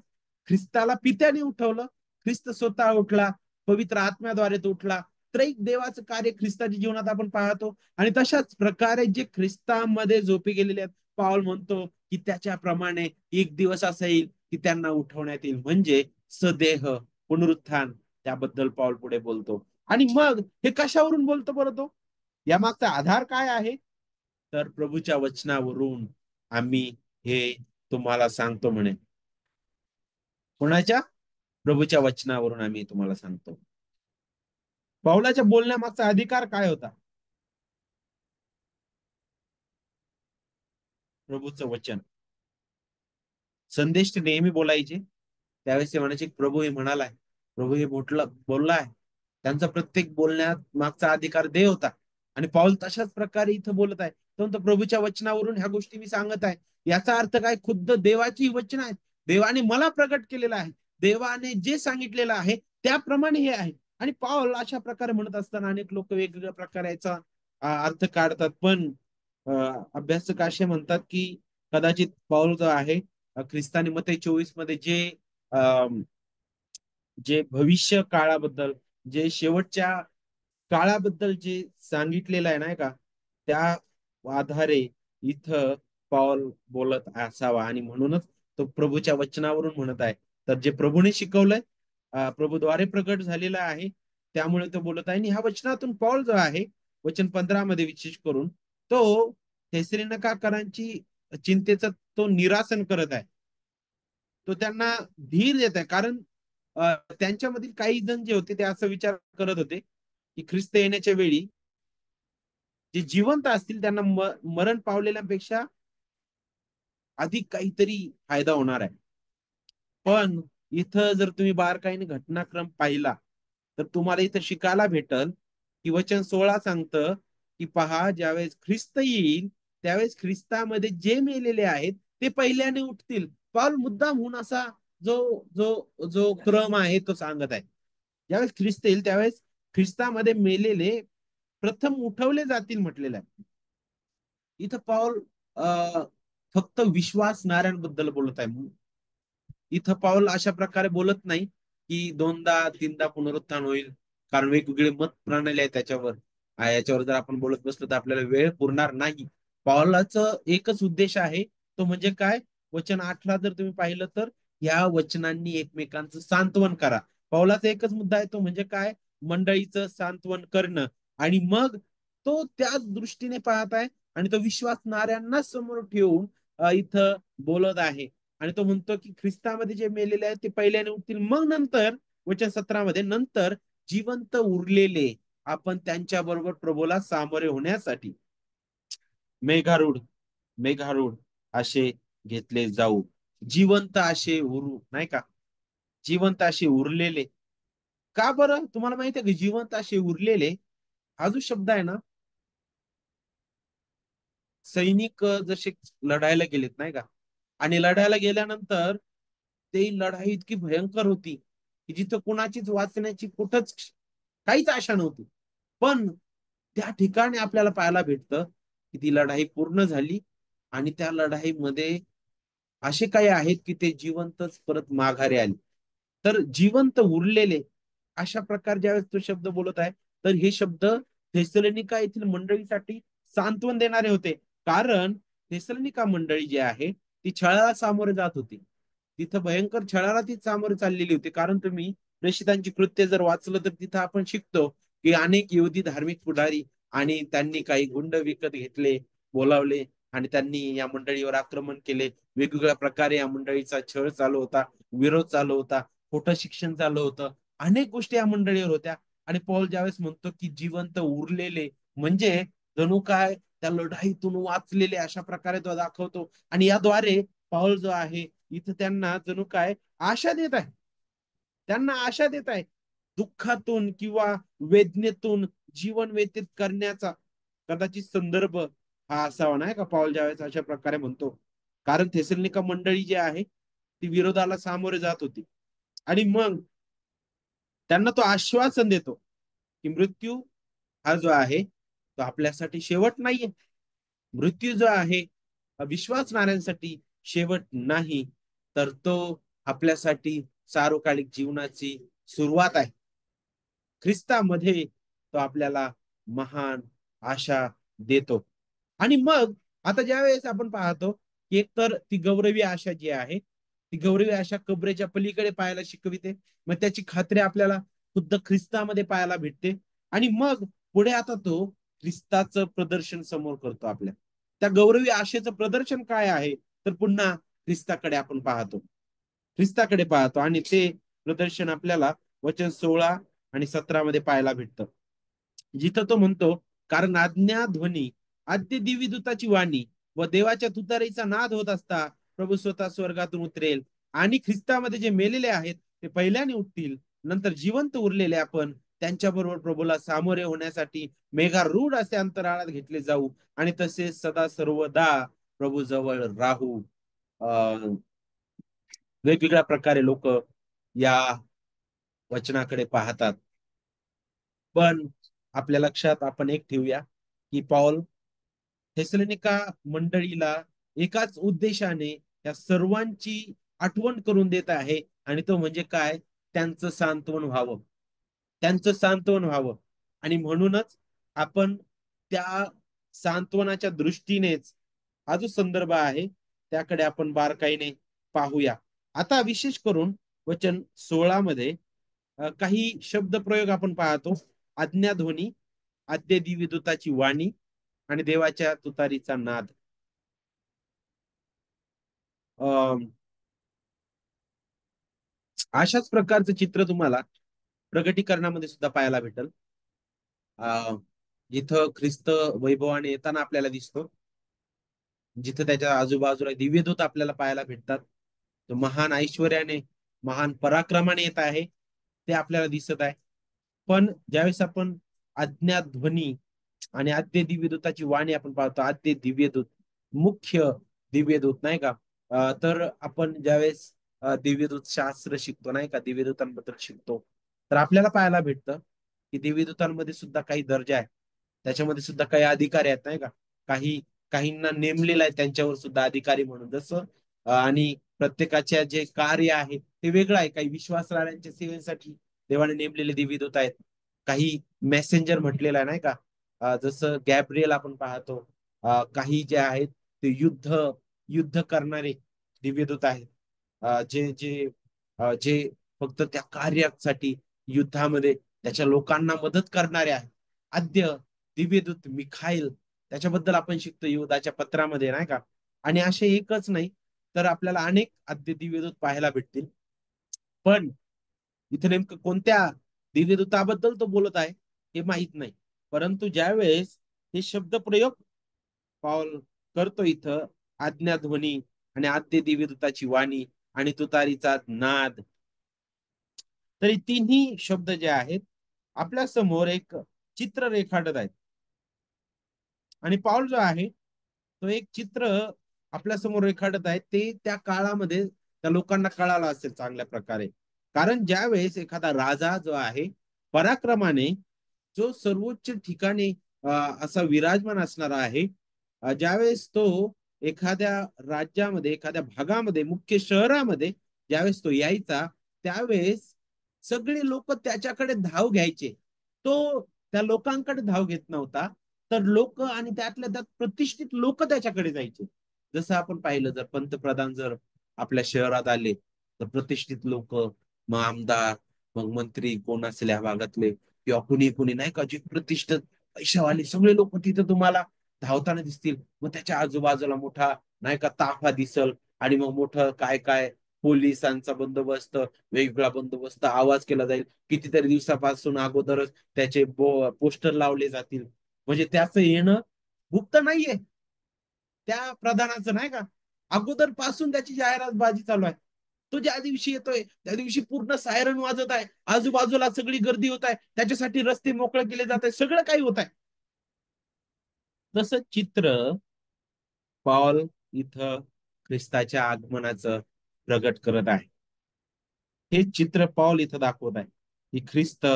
ख्रिस्ताला पित्याने उठवलं. ख्रिस्त स्वतः उठला. पवित्र आत्म्याद्वारे तो उठला. त्रैक देवाचं कार्य ख्रिस्ताच्या जीवनात आपण पाहतो. आणि तशाच प्रकारे जे ख्रिस्तामध्ये झोपी गेलेले आहेत, पाऊल म्हणतो की त्याच्याप्रमाणे एक दिवस असा येईल की त्यांना उठवण्यात येईल. म्हणजे सदेह पुनरुत्थान, त्याबद्दल पाऊल पुढे बोलतो. आणि मग हे कशावरून बोलतो बरं तो? यामागचा आधार काय आहे? तर प्रभूच्या वचनावरून आम्ही हे तुम्हाला सांगतो म्हणे. कोणाच्या? प्रभूच्या वचनावरून आम्ही तुम्हाला सांगतो. पाऊलाच्या बोलण्यामागचा अधिकार काय होता? प्रभूचं वचन. संदेश ते नेहमी बोलायचे. त्यावेळेस ते म्हणायचे प्रभू हे म्हणालाय, प्रभू हे म्हटलं बोललाय. त्यांचा प्रत्येक बोलण्यात मागचा अधिकार देव होता. आणि पाऊल तशाच प्रकारे इथं बोलत आहे. तो म्हणतो प्रभूच्या वचनावरून ह्या गोष्टी मी सांगत आहे. याचा अर्थ काय? खुद्द देवाची वचन आहेत. देवाने मला प्रकट केलेलं आहे. देवाने जे सांगितलेलं आहे त्याप्रमाणे हे आहे. आणि पाऊल अशा प्रकारे म्हणत असताना अनेक लोक वेगवेगळ्या प्रकारे याचा अर्थ काढतात. पण अभ्यासक असे म्हणतात की कदाचित पाऊल जो आहे, ख्रिस्तानी मते 24 मध्ये जे भविष्य काळाबद्दल, जे शेवटच्या काळाबद्दल जे सांगितलेलं आहे नाही का, त्या आधारे इथं पॉल बोलत असावा. आणि म्हणूनच तो प्रभूच्या वचनावरून म्हणत आहे. तर जे प्रभूने शिकवलंय, प्रभूद्वारे प्रकट झालेला आहे, त्यामुळे तो बोलत आहे. आणि ह्या वचनातून पॉल जो आहे, वचन 15 मध्ये विशेष करून, तो थेसलोनिकाकरांची चिंतेचं तो निरासन करत आहे. तो त्यांना धीर देत आहे. कारण त्यांच्यामधील काही जण जे होते ते असं विचार करत होते की ख्रिस्त येण्याच्या वेळी जे जिवंत असतील त्यांना मरण पावलेल्यांपेक्षा अधिक काहीतरी फायदा होणार आहे. पण इथं जर तुम्ही बारकाईने घटनाक्रम पाहिला तर तुम्हाला इथं शिकायला भेटल की वचन 16 सांगतं की पहा, ज्यावेळेस ख्रिस्त येईल त्यावेळेस ख्रिस्तामध्ये जे मेलेले आहेत ते पहिल्याने उठतील. पाऊल मुद्दामहून असा जो जो जो क्रम आहे तो सांगत आहे. ज्यावेळेस ख्रिस्त येईल त्यावेळेस ख्रिस्तामध्ये मेलेले प्रथम उठवले जातील म्हटलेलं आहे. इथं पाऊल फक्त विश्वासणाऱ्यांबद्दल बोलत आहे. इथं पाऊल अशा प्रकारे बोलत नाही की दोनदा तीनदा पुनरुत्थान होईल, कारण वेगवेगळे मत प्रणाली आहे त्याच्यावर. याच्यावर जर आपण बोलत बसलो तर आपल्याला वेळ पुरणार नाही. पावलाचं एकच उद्देश आहे, तो म्हणजे काय? वचन 8ला जर तुम्ही पाहिलं तर या वचनांनी एकमेकांचं सांत्वन करा. पावलाचा एकच मुद्दा आहे, तो म्हणजे काय? मंडळीचं सांत्वन करणं. आणि मग तो त्याच दृष्टीने पाहत आहे आणि तो विश्वासणाऱ्यांना समोर ठेवून इथं बोलत आहे. आणि तो म्हणतो की ख्रिस्तामध्ये जे मेलेले आहेत ते पहिल्याने उठतील, मग नंतर वचन 17 मध्ये नंतर जिवंत उरलेले आपण त्यांच्या बरोबर प्रभूला सामोरे होण्यासाठी मेघारूढ मेघारूढ असे घेतले जाऊ. जिवंत असे उरू, नाही का? जिवंत असे उरलेले. का बरं तुम्हाला माहिती आहे की जिवंत असे उरलेले हा जो शब्द आहे ना, सैनिक जसे लढायला गेलेत नाही का, आणि लढायला गेल्यानंतर ते लढाई इतकी भयंकर होती की जिथं कुणाचीच वाचण्याची कुठंच काहीच आशा नव्हती. पण त्या ठिकाणी आपल्याला पाहायला भेटतं की ती लढाई पूर्ण झाली आणि त्या लढाईमध्ये असे काही आहेत की ते जिवंतच परत माघारी आले. तर जिवंत उरलेले अशा प्रकार ज्यावेळेस तो शब्द बोलत आहे, तर हे शब्द थेसलोनिका येथील मंडळीसाठी सांत्वन देणारे होते. कारण थेसलोनिका मंडळी जी आहे ती छळाला सामोरे जात होती. तिथं भयंकर छळाला ती सामोरे चाललेली होती. कारण तुम्ही प्रेषितांची कृत्य जर वाचलं तर तिथं आपण शिकतो की अनेक यहुदी धार्मिक पुढारी आणि त्यांनी काही गुंड विकत घेतले, बोलावले आणि त्यांनी या मंडळीवर आक्रमण केले. वेगवेगळ्या प्रकारे या मंडळीचा छळ चालू होता, विरोध चालू होता, खोटं शिक्षण चालू होतं. अनेक गोष्टी या मंडळीवर होत्या. आणि पौल ज्यावेळेस म्हणतो की जिवंत उरलेले म्हणजे जणू काय त्या लढाईतून वाचलेले अशा प्रकारे तो दाखवतो. आणि याद्वारे पौल जो आहे इथं त्यांना जणू काय आशा देत आहे. त्यांना आशा देत आहे. दुःखातून किंवा वेदनेतून जीवन व्यतीत करण्याचा कदाचित संदर्भ हा असावा, नाही का? पाऊल ज्यावेळेस अशा प्रकारे म्हणतो, कारण थेसलोनिका मंडळी जी आहे ती विरोधाला सामोरे जात होती. आणि मग त्यांना तो आश्वासन देतो की मृत्यू हा जो आहे तो आपल्यासाठी शेवट नाहीये. मृत्यू जो आहे विश्वासणाऱ्यांसाठी शेवट नाही, तर तो आपल्यासाठी सार्वकालिक जीवनाची सुरुवात आहे. ख्रिस्तामध्ये तो आपल्याला महान आशा देतो. आणि मग आता ज्या वेळेस आपण पाहतो की एकतर ती गौरवी आशा जी आहे ती गौरवी आशा कबरेच्या पलीकडे पाहायला शिकविते. मग त्याची खात्री आपल्याला खुद्द ख्रिस्तामध्ये पाहायला भेटते. आणि मग पुढे आता तो ख्रिस्ताचं प्रदर्शन समोर करतो आपल्या. त्या गौरवी आशेचं प्रदर्शन काय आहे? तर पुन्हा ख्रिस्ताकडे आपण पाहतो. ख्रिस्ताकडे पाहतो आणि ते प्रदर्शन आपल्याला वचन 16 आणि 17 मध्ये पाहायला भेटतं. जिथं तो म्हणतो, कारण आज्ञा ध्वनी, आद्य दिवी दूताची वाणी व देवाच्या तुतारीचा नाद होत असता प्रभू स्वतः स्वर्गातून उतरेल आणि ख्रिस्तामध्ये जे मेलेले आहेत ते पहिल्याने उठतील. नंतर जिवंत उरलेले आपण त्यांच्याबरोबर प्रभूला सामोरे होण्यासाठी मेघारूढ असे अंतराळात घेतले जाऊ आणि तसेच सदा सर्वदा प्रभू जवळ राहू. अं, वेगवेगळ्या प्रकारे लोक या वचनाकडे पाहतात. पण आपल्या लक्षात आपण एक ठेवूया की पॉल थेसलोनिका मंडळीला एकाच उद्देशाने या सर्वांची आठवण करून देत आहे. आणि तो म्हणजे काय? त्यांचं सांत्वन व्हावं. त्यांचं सांत्वन व्हावं. आणि म्हणूनच आपण त्या सांत्वनाच्या दृष्टीनेच हा जो संदर्भ आहे त्याकडे आपण बारकाईने पाहूया. आता विशेष करून वचन 16 मध्ये काही शब्दप्रयोग आपण पाहतो. आज्ञाध्वनी, आद्य दिव्यदूताची वाणी आणि देवाच्या तुतारीचा नाद. अं, अशाच प्रकारचं चित्र तुम्हाला प्रगटीकरणामध्ये सुद्धा पाहायला भेटल. जिथं ख्रिस्त वैभवाने येताना आपल्याला दिसतो. जिथं त्याच्या आजूबाजूला दिव्यदूत आपल्याला पाहायला भेटतात. तो महान ऐश्वर्याने, महान पराक्रमाने येत आहे, ते आपल्याला दिसत आहे. पण ज्यावेळेस आपण अज्ञात ध्वनी आणि आद्य दिव्यदूताची वाणी आपण पाहतो, आद्य दिव्यदूत, मुख्य दिव्यदूत नाही का? तर आपण ज्यावेळेस दिव्यदूत शास्त्र शिकतो नाही का, दिव्यदूतांबद्दल शिकतो, तर आपल्याला पाहायला भेटतं की दिव्यदूतांमध्ये सुद्धा काही दर्जा आहे. त्याच्यामध्ये सुद्धा काही अधिकारी आहेत नाही का? काही काहींना नेमलेलं आहे त्यांच्यावर सुद्धा अधिकारी म्हणून, जसं आणि प्रत्येकाच्या जे कार्य आहे ते वेगळं आहे. काही विश्वासणाऱ्यांच्या सेवेसाठी देवाने नेमलेले दिव्यदूत आहेत. काही मेसेंजर म्हटलेलं आहे नाही का? जसं गॅब्रिएल आपण पाहतो. काही जे आहेत ते युद्ध युद्ध करणारे दिव्यदूत आहेत. जे फक्त त्या कार्यासाठी युद्धामध्ये त्याच्या लोकांना मदत करणारे आहेत. आद्य दिव्यदूत मिखाईल, त्याच्याबद्दल आपण शिकतो युदाच्या पत्रामध्ये नाही का? आणि असे एकच नाही, तर आपल्याला अनेक आद्य दिव्यदूत पाहायला भेटतील. पण इथे नेमकं कोणत्या दिव्यदूताबद्दल तो बोलत आहे हे माहित नाही. परंतु ज्यावेळेस हे शब्द प्रयोग पाऊल करतो इथं, आज्ञाध्वनी आणि आद्य दिव्यदूताची वाणी आणि तुतारीचा नाद, तर हे तिन्ही शब्द जे आहेत आपल्या समोर एक चित्र रेखाटत आहेत. आणि पाऊल जो आहे तो एक चित्र आपल्या समोर रेखाटत आहे. ते त्या काळामध्ये त्या लोकांना कळालं असेल चांगल्या प्रकारे. कारण ज्यावेळेस एखादा राजा जो आहे पराक्रमाने, जो सर्वोच्च ठिकाणी असा विराजमान असणारा आहे, ज्यावेळेस तो एखाद्या राज्यामध्ये, एखाद्या भागामध्ये, मुख्य शहरामध्ये ज्यावेळेस तो यायचा, त्यावेळेस सगळे लोक त्याच्याकडे धाव घ्यायचे. तो त्या लोकांकडे धाव घेत नव्हता, तर लोक आणि त्यातल्या त्यात प्रतिष्ठित लोक त्याच्याकडे जायचे. जसं आपण पाहिलं, जर पंतप्रधान जर आपल्या शहरात आले, तर प्रतिष्ठित लोक, मग आमदार, मग मंत्री कोण असेल या भागातले, किंवा कुणी कुणी नाही का, जे प्रतिष्ठित पैशावाले सगळे लोक तिथे तुम्हाला धावताना दिसतील. मग त्याच्या आजूबाजूला मोठा नाही का ताफा दिसल, आणि मग मोठं काय काय पोलिसांचा बंदोबस्त, वेगवेगळा बंदोबस्त, आवाज केला जाईल. कितीतरी दिवसापासून अगोदरच त्याचे पोस्टर लावले जातील. म्हणजे त्याचं येणं गुप्त नाहीये, त्या प्रधानाचं नाही का, अगोदर पासून त्याची जाहिरातबाजी चालू आहे. तो ज्या दिवशी येतोय त्या दिवशी पूर्ण सायरन वाजत आहे, आजूबाजूला सगळी गर्दी होत आहे, त्याच्यासाठी रस्ते मोकळे केले जात आहे, सगळं काही होत आहे. तसं चित्र पॉल इथं ख्रिस्ताच्या आगमनाचं प्रगट करत आहे. हे चित्र पॉल इथं दाखवत आहे की ख्रिस्त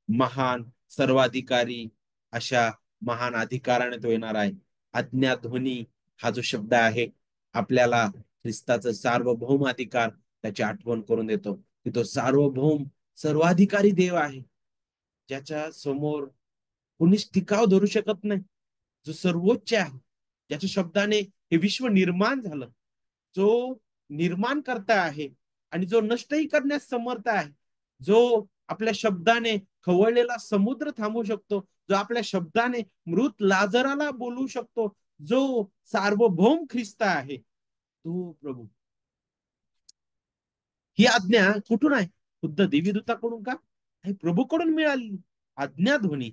महान सर्वाधिकारी अशा महान अधिकाराने तो येणार आहे. आज्ञाध्वनी हा जो शब्द आहे आपल्याला ख्रिस्ताचं सार्वभौम अधिकार त्याची आठवण करून देतो, की तो सार्वभौम सर्वाधिकारी देव आहे, ज्याच्या समोर कोणीच टिकाव धरू शकत नाही, जो सर्वोच्च आहे, ज्याच्या शब्दाने हे विश्व निर्माण झालं, जो निर्माण करता आहे आणि जो नष्टही करण्यास समर्थ आहे, जो आपल्या शब्दाने खवळलेला समुद्र थांबवू शकतो, जो आपल्या शब्दाने मृत लाजराला बोलवू शकतो, जो सार्वभौम ख्रिस्त आहे, तो प्रभू. ही आज्ञा कुठून आहे? खुद्द देवीदूताकडून का? हे प्रभूकडून मिळाली आज्ञा ध्वनी.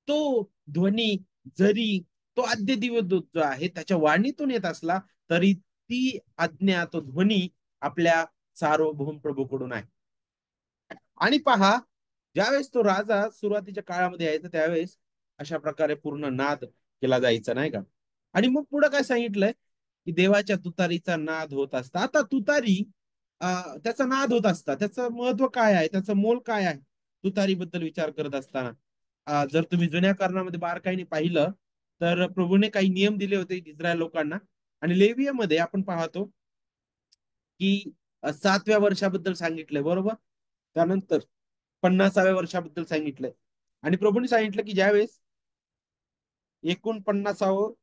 तो ध्वनी जरी तो आद्य दिवदूत जो आहे त्याच्या वाणीतून येत असला, तरी ती आज्ञा, तो ध्वनी आपल्या सार्वभौम प्रभूकडून आहे. आणि पहा, ज्यावेळेस तो राजा सुरुवातीच्या काळामध्ये यायचा त्यावेळेस अशा प्रकारे पूर्ण नाद केला जायचा नाही का? आणि मग पुढे काय सांगितलंय की देवाच्या तुतारीचा नाद होत असता. आता तुतारी त्याचा नाद होत असता, त्याचं महत्व काय आहे, त्याचं मोल काय आहे तुतारीबद्दल विचार करत असताना? जर तुम्ही जुन्या कारणामध्ये बारकाईने पाहिलं, तर प्रभूने काही नियम दिले होते इस्रायल लोकांना. आणि लेवियामध्ये आपण पाहतो की 7व्या वर्षाबद्दल सांगितलंय, बरोबर. त्यानंतर 50व्या वर्षाबद्दल सांगितलंय. आणि प्रभूने सांगितलं की ज्यावेळेस 49वं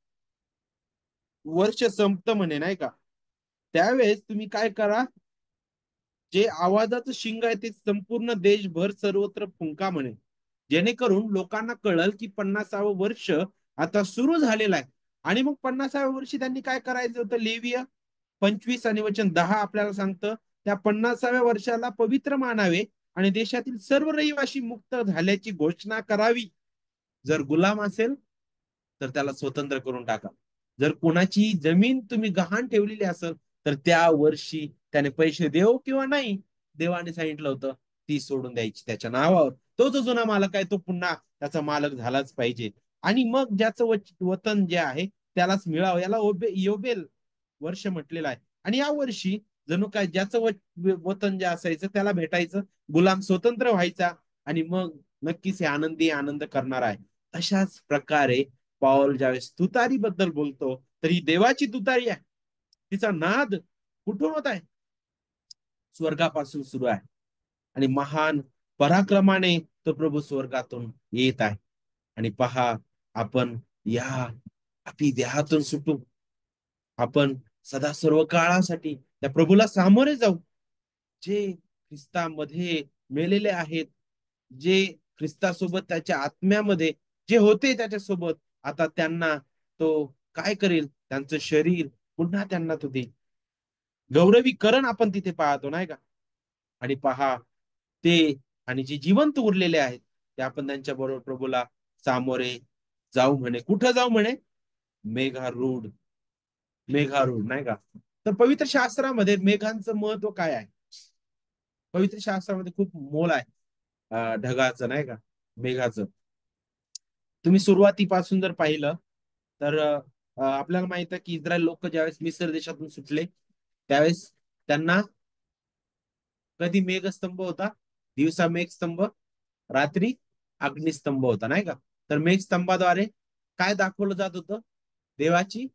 वर्ष संपतं म्हणे नाही का, त्यावेळेस तुम्ही काय करा, जे आवाजाचं शिंग आहे ते संपूर्ण देशभर सर्वत्र फुंका म्हणे, जेणेकरून लोकांना कळल की 50वं वर्ष आता सुरू झालेलं आहे. आणि मग 50व्या वर्षी त्यांनी काय करायचं होतं? लेविय 25 आणि वचन 10 आपल्याला सांगतं, त्या 50व्या वर्षाला पवित्र मानावे आणि देशातील सर्व रहिवासी मुक्त झाल्याची घोषणा करावी. जर गुलाम असेल तर त्याला स्वतंत्र करून टाका. जर कोणाची जमीन तुम्ही गहाण ठेवलेली असेल तर त्या वर्षी त्याने पैसे देव किंवा नाही, देवाने सांगितलं होतं ती सोडून द्यायची त्याच्या नावावर. तो जो जुना मालक आहे तो पुन्हा त्याचा मालक झालाच पाहिजे. आणि मग ज्याचं वतन जे आहे त्यालाच मिळावं, याला योबेल वर्ष म्हटलेलं आहे. आणि या वर्षी जणू काय ज्याचं वतन जे असायचं त्याला भेटायचं, गुलाम स्वतंत्र व्हायचा, आणि मग नक्कीच हे आनंदी आनंद करणार आहे. अशाच प्रकारे पॉल ज्यावेळेस तुतारी बद्दल बोलतो तर ही देवाची तुतारी आहे. तिचा नाद कुठून होत आहे? स्वर्गापासून सुरू आहे. आणि महान पराक्रमाने तो प्रभू स्वर्गातून येत आहे. आणि पहा, आपण या अति देहातून सुटू, आपण सदा सर्व काळासाठी त्या प्रभूला सामोरे जाऊ. जे ख्रिस्तामध्ये मेलेले आहेत, जे ख्रिस्तासोबत त्याच्या आत्म्यामध्ये जे होते त्याच्यासोबत, आता त्यांना तो काय करेल, त्यांचं शरीर पुन्हा त्यांना तो देईल. गौरवीकरण आपण तिथे पाहतो नाही का? आणि पहा, ते आणि जे जिवंत उरलेले आहेत ते आपण त्यांच्या बरोबर प्रभूला सामोरे जाऊ म्हणे. कुठं जाऊ म्हणे? मेघारूढ. मेघारूढ नाही का? तर पवित्र शास्त्रामध्ये मेघांचं महत्व काय आहे? पवित्र शास्त्रामध्ये खूप मोल आहे ढगाचं नाही का, मेघाचं. तुम्ही सुरुवातीपासून जर पाहिलं तर आपल्याला माहित आहे की इस्रायल लोक ज्यावेळेस मिस्र देशातून सुटले त्यावेळेस त्यांना कधी मेघस्तंभ होता, दिवसा मेघस्तंभ, रात्री अग्निस्तंभ होता नाही का. तर मेघस्तंभाद्वारे काय दाखवलं जात होतं? देवाची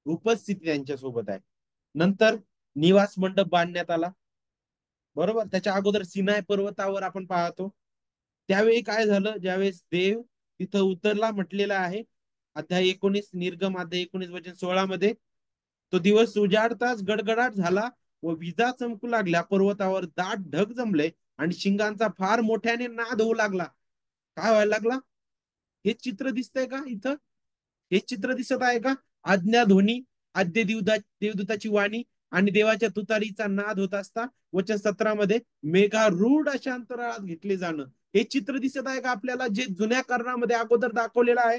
उपस्थिती त्यांच्यासोबत आहे. नंतर निवास मंडप बांधण्यात आला, बरोबर. त्याच्या अगोदर सिनाय पर्वतावर आपण पाहतो त्यावेळी काय झालं, ज्यावेळेस देव तिथं उतरला म्हटलेला आहे अध्याय 19, निर्गम अध्याय 19 वचन 16 मध्ये. तो दिवस उजाडताच गडगडाट झाला व विजा चमकू लागल्या, पर्वतावर दाट ढग जमले आणि शिंगांचा फार मोठ्याने नाद होऊ लागला. काय व्हायला लागला? हे चित्र दिसतंय का इथं? हे चित्र दिसत आहे का? आज्ञा ध्वनी, आद्य देवदूताची वाणी आणि देवाच्या तुतारीचा नाद होत असता वचन 17 मध्ये मेघारूढ अशा अंतराळात घेतले जाणं, हे चित्र दिसत आहे का आपल्याला, जे जुन्या करणामध्ये अगोदर दाखवलेलं आहे?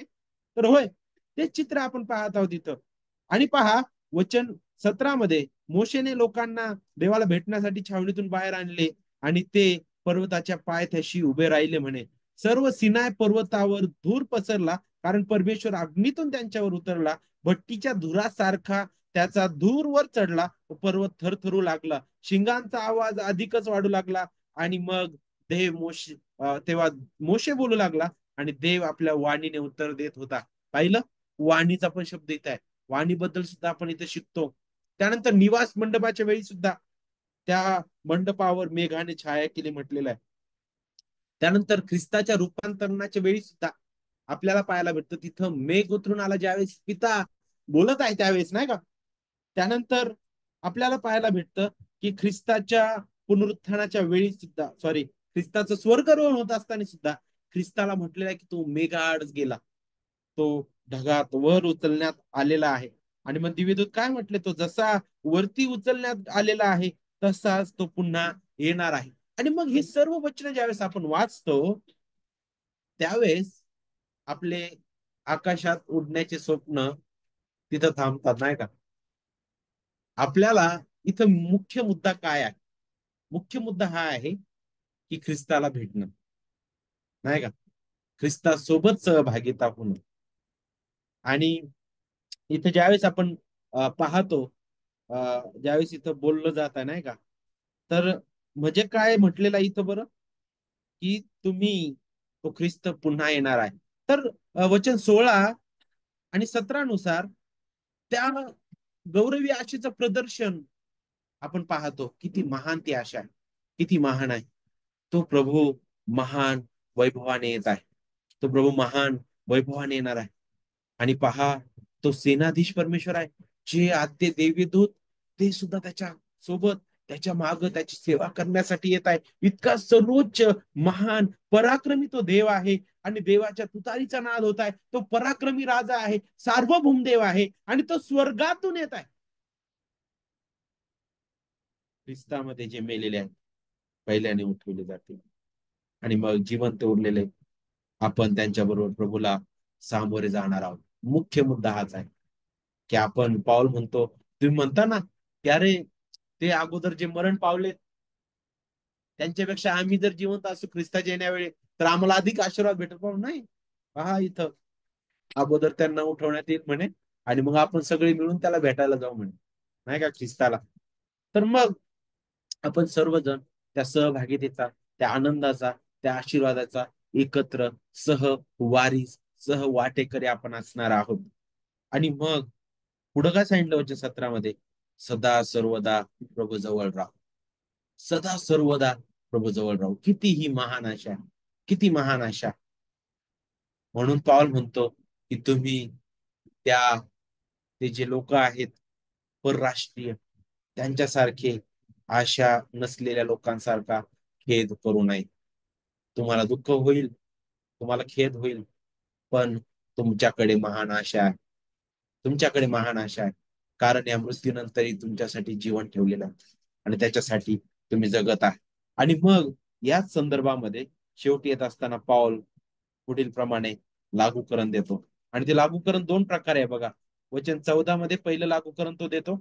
तर होय, ते चित्र आपण पाहत आहोत इथं. आणि पहा, वचन 17 मध्ये मोशेने लोकांना देवाला भेटण्यासाठी छावणीतून बाहेर आणले आणि ते पर्वताच्या पायथ्याशी उभे राहिले म्हणे. सर्व सिनाय पर्वतावर धूर पसरला, कारण परमेश्वर अग्नीतून त्यांच्यावर उतरला. भट्टीच्या धुरासारखा त्याचा धूर वर चढला, पर्वत थरथरू लागला, शिंगांचा आवाज अधिकच वाढू लागला. आणि मग देव तेव्हा मोशे बोलू लागला आणि देव आपल्या वाणीने उत्तर देत होता. पाहिलं, वाणीचा पण शब्द इथं आहे. वाणीबद्दल सुद्धा आपण इथे शिकतो. त्यानंतर निवास मंडपाच्या वेळी सुद्धा त्या मंडपावर मेघाने छाया केली म्हटलेलं आहे. त्यानंतर ख्रिस्ताच्या रूपांतरणाच्या वेळी सुद्धा आपल्याला पाहायला भेटतं तिथं मेघ उतरून आला, ज्यावेळेस पिता बोलत आहे त्यावेळेस नाही का. त्यानंतर आपल्याला पाहायला भेटतं की ख्रिस्ताच्या पुनरुत्थानाच्या वेळी सुद्धा, सॉरी, ख्रिस्ताचं स्वर्गारोहण होत असताना सुद्धा ख्रिस्ताला म्हटलेलं आहे की तो मेघाआड गेला, तो ढगात वर उचलण्यात आलेला आहे. आणि मग दिव्यदूत काय म्हटले, तो जसा वरती उचलण्यात आलेला आहे तसाच तो पुन्हा येणार आहे. आणि मग ही सर्व वचनं ज्यावेळेस आपण वाचतो त्यावेळेस आपले आकाशात उडण्याचे स्वप्न तिथं थांबतात नाही का. आपल्याला इथं मुख्य मुद्दा काय आहे? मुख्य मुद्दा हा आहे की ख्रिस्ताला भेटणं नाही का, ख्रिस्तासोबत सहभागिता होणं. आणि इथं ज्यावेळेस आपण पाहतो, ज्यावेळेस इथं बोललं जात आहे नाही का, तर म्हणजे काय म्हटलेलं आहे इथं बरं, की तुम्ही, तो ख्रिस्त पुन्हा येणार आहे. तर वचन 16 आणि 17 नुसार त्या गौरवी आशेचं प्रदर्शन आपण पाहतो. किती महान ती आशा आहे, किती महान आहे. तो प्रभू महान वैभवाने येत आहे, तो प्रभू महान वैभवाने येणार आहे. आणि पहा, तो सेनाधीश परमेश्वर आहे, जे आद्य देवदूत ते सुद्धा त्याच्या सोबत, त्याच्या माग त्याची सेवा करण्यासाठी येत आहे. इतका सर्वोच्च महान पराक्रमी तो देव आहे. आणि देवाच्या तुतारीचा नाद होत आहे. तो पराक्रमी राजा आहे, सार्वभौम देव आहे, आणि तो स्वर्गातून येत आहे. ख्रिस्तामध्ये जे मेलेले आहेत पहिल्याने उठवले जातील, आणि मग जिवंत उरलेले आपण त्यांच्याबरोबर प्रभूला सामोरे जाणार आहोत. मुख्य मुद्दा हाच आहे. की आपण पाऊल म्हणतो, तुम्ही म्हणता ना की अरे ते अगोदर जे मरण पावले त्यांच्यापेक्षा आम्ही जर जिवंत असू ख्रिस्ताच्या येण्यावेळी तर आम्हाला अधिक आशीर्वाद भेटत पाहू नाही. पहा इथं अगोदर त्यांना उठवण्यात येईल म्हणे आणि मग आपण सगळे मिळून त्याला भेटायला जाऊ म्हणे, नाही का, ख्रिस्ताला. तर मग आपण सर्वजण त्या सहभागितेचा, त्या आनंदाचा, त्या आशीर्वादाचा एकत्र सहवारीस सहवाटेकरी आपण असणार आहोत. आणि मग पुढं काय सांगितलं वचन 17 मध्ये? सदा सर्वदा प्रभू जवळ राहू. सदा सर्वदा प्रभू जवळ राहू. किती ही महान आशा, किती महान आशा. म्हणून पाऊल म्हणतो की तुम्ही त्या ते जे लोक आहेत परराष्ट्रीय त्यांच्यासारखे आशा नसलेल्या लोकांसारखा खेद करू नये. तुम्हाला दुःख होईल, तुम्हाला खेद होईल, पण तुमच्याकडे महान आशा आहे. तुमच्याकडे महान आशा आहे. कारण या मृत्यूनंतरही तुमच्यासाठी जीवन ठेवलेलं आहे आणि त्याच्यासाठी तुम्ही जगत आहे. आणि मग याच संदर्भामध्ये शेवटी येत असताना पाऊल पुढील प्रमाणे लागूकरण देतो. आणि ते लागूकरण दोन प्रकारे आहे बघा. वचन 14 मध्ये पहिलं लागूकरण तो देतो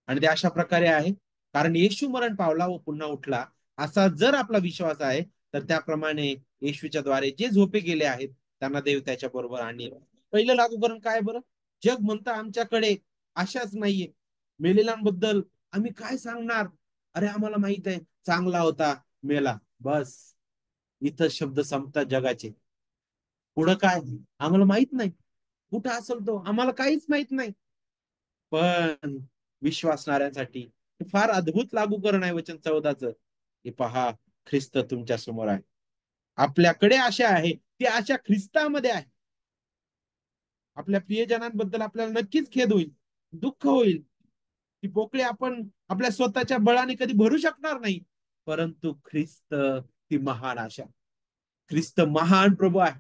आणि ते अशा प्रकारे आहे, कारण येशू मरण पावला व पुन्हा उठला असा जर आपला विश्वास आहे तर त्याप्रमाणे येशूच्या द्वारे जे झोपे गेले आहेत त्यांना देव त्याच्या बरोबर आणील. पहिलं लागूकरण काय बरं? जग म्हणतं आमच्याकडे आशाच नाहीये, मेलेल्यांबद्दल आम्ही काय सांगणार? अरे आम्हाला माहित आहे चांगला होता, मेला, बस. इथं शब्द संपतात जगाचे. पुढं काय आम्हाला माहित नाही, कुठं असेल तो आम्हाला काहीच माहित नाही. पण विश्वासणाऱ्यांसाठी फार अद्भुत लागूकरण आहे वचन 14चं. की पहा, ख्रिस्त तुमच्या समोर आहे. आपल्याकडे आशा आहे, ती आशा ख्रिस्तामध्ये आहे. आपल्या प्रियजनांबद्दल आपल्याला नक्कीच खेद होईल, दुःख होईल. ती पोकळी आपण आपल्या स्वतःच्या बळाने कधी भरू शकणार नाही. परंतु ख्रिस्त ती महान आशा. ख्रिस्त महान प्रभू आहे.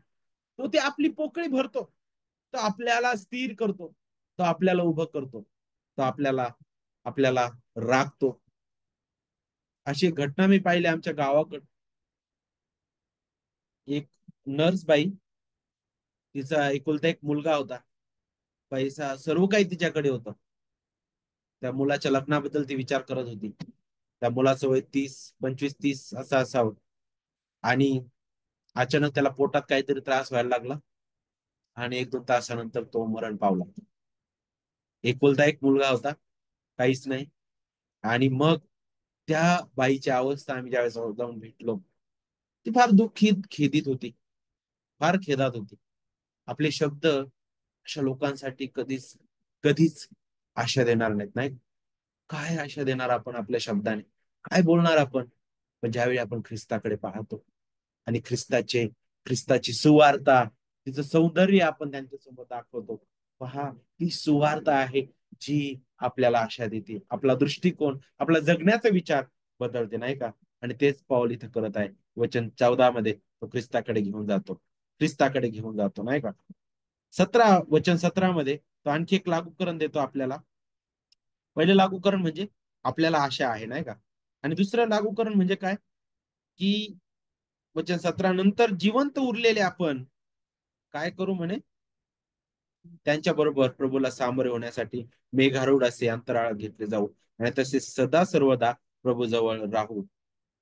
तो ते आपली पोकळी भरतो. तो आपल्याला स्थिर करतो. तो आपल्याला उभं करतो. तो आपल्याला आपल्याला राखतो. अशी घटना मी पाहिली आमच्या गावाकडे. एक नर्स बाई, तिचा एकुलता एक मुलगा होता. पैसा सर्व काही तिच्याकडे होतं. त्या मुलाच्या लग्नाबद्दल ती विचार करत होती. त्या मुलाचं वय 25-30 असं असावं. आणि अचानक त्याला पोटात काहीतरी त्रास व्हायला लागला आणि 1-2 तासानंतर तो मरण पावला. एकुलता एक मुलगा होता, काहीच नाही. आणि मग त्या बाईची अवस्था आम्ही ज्यावेळेस जाऊन भेटलो, ती फार दुःखित खेदित होती, फार खेदात होती. आपले शब्द अशा लोकांसाठी कधीच कधीच आशा देणार नाहीत, नाही? काय आशा देणार आपण आपल्या शब्दाने? काय बोलणार आपण? पण ज्यावेळी आपण ख्रिस्ताकडे पाहतो आणि ख्रिस्ताची सुवार्ता, तिचं सौंदर्य आपण त्यांच्यासमोर दाखवतो. पहा, ती सुवार्ता आहे जी आपल्याला आशा देते. आपला दृष्टिकोन, आपला जगण्याचा विचार बदलते, नाही का? आणि तेच पाऊल इथं करत आहे. वचन 14 मध्ये तो ख्रिस्ताकडे घेऊन जातो. ख्रिस्ताकडे घेऊन जातो, नाही का? वचन 17 मध्ये तो आणखी एक लागूकरण देतो आपल्याला. पहिले लागूकरण म्हणजे आपल्याला आशा आहे, नाही का? आणि दुसरं लागूकरण म्हणजे काय? की वचन 17 नंतर जिवंत उरलेले आपण काय करू म्हणे? त्यांच्या बरोबर प्रभूला सामोरे होण्यासाठी मेघारूढ असे अंतराळ घेतले जाऊ आणि तसे सदा सर्वदा प्रभू जवळ राहू.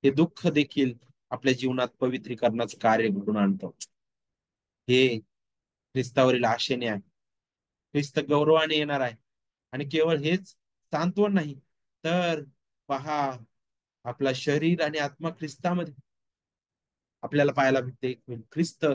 हे दुःख देखील आपल्या जीवनात पवित्रीकरणाचं कार्य घडून आणतं. हे ख्रिस्तावरील आशेने आहे. ख्रिस्त गौरवाने येणार आहे. आणि केवळ हेच सांत्वन नाही, तर पहा, आपला शरीर आणि आत्मा ख्रिस्तामध्ये आपल्याला पाहायला भेटते. ख्रिस्त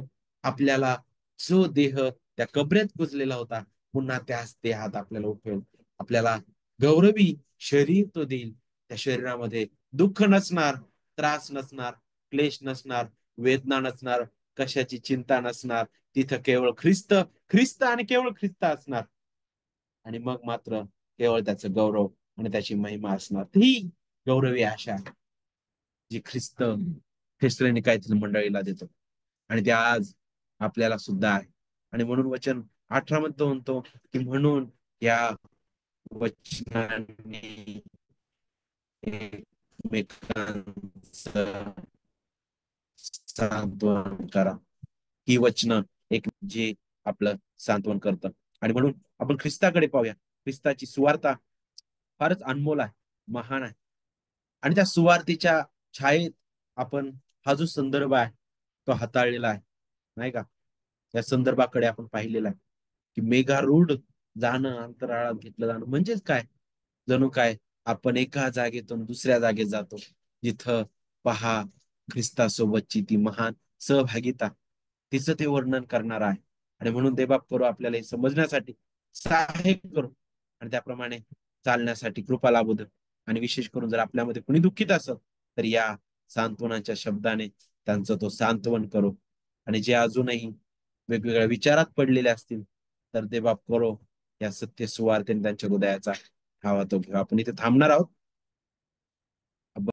आपल्याला जो देह त्या कबरेत कुजलेला होता पुन्हा त्याच देहात आपल्याला उठवेल. आपल्याला गौरवी शरीर तो देईल. त्या शरीरामध्ये दुःख नसणार, त्रास नसणार, क्लेश नसणार, वेदना नसणार, कशाची चिंता नसणार. तिथं केवळ ख्रिस्त, ख्रिस्त आणि केवळ ख्रिस्त असणार. आणि मग मात्र केवळ त्याचं गौरव आणि त्याची महिमा असणार. ही गौरवी आशा जी ख्रिस्ताने काहीतरी मंडळीला देतो आणि ते आज आपल्याला सुद्धा आहे. आणि म्हणून वचन 18 मध्ये म्हणतो की म्हणून या वचनाने एकमेकांचं सांत्वन करा. ही वचन एक जे आपलं सांत्वन करतं. आणि म्हणून आपण ख्रिस्ताकडे पाहूया. ख्रिस्ताची सुवार्ता फारच अनमोल आहे, महान आहे. आणि त्या सुवार्तेच्या छायेत आपण हा जो संदर्भ आहे तो हाताळलेला आहे, नाही का? या संदर्भाकडे आपण पाहिलेला आहे की मेघारूढ जाणं, अंतराळात घेतलं जाणं म्हणजेच काय? जणू काय आपण एका जागेतून दुसऱ्या जागेत जातो, जिथं पहा ख्रिस्तासोबतची ती महान सहभागिता, तिचं ते वर्णन करणार आहे. आणि म्हणून देवबाप करू आपल्याला हे समजण्यासाठी सहाय्य करू आणि त्याप्रमाणे चालण्यासाठी कृपा लाभू दे. आणि विशेष करून जर आपल्यामध्ये कुणी दुःखित असेल तर या सांत्वनाच्या शब्दाने त्यांचं तो सांत्वन करो. आणि जे अजूनही वेगवेगळ्या विचारात पडलेले असतील तर देवबाप करो या सत्य सुवार्तेने त्यांच्या हृदयाचा ठावा तो घेऊ. आपण इथे थांबणार आहोत.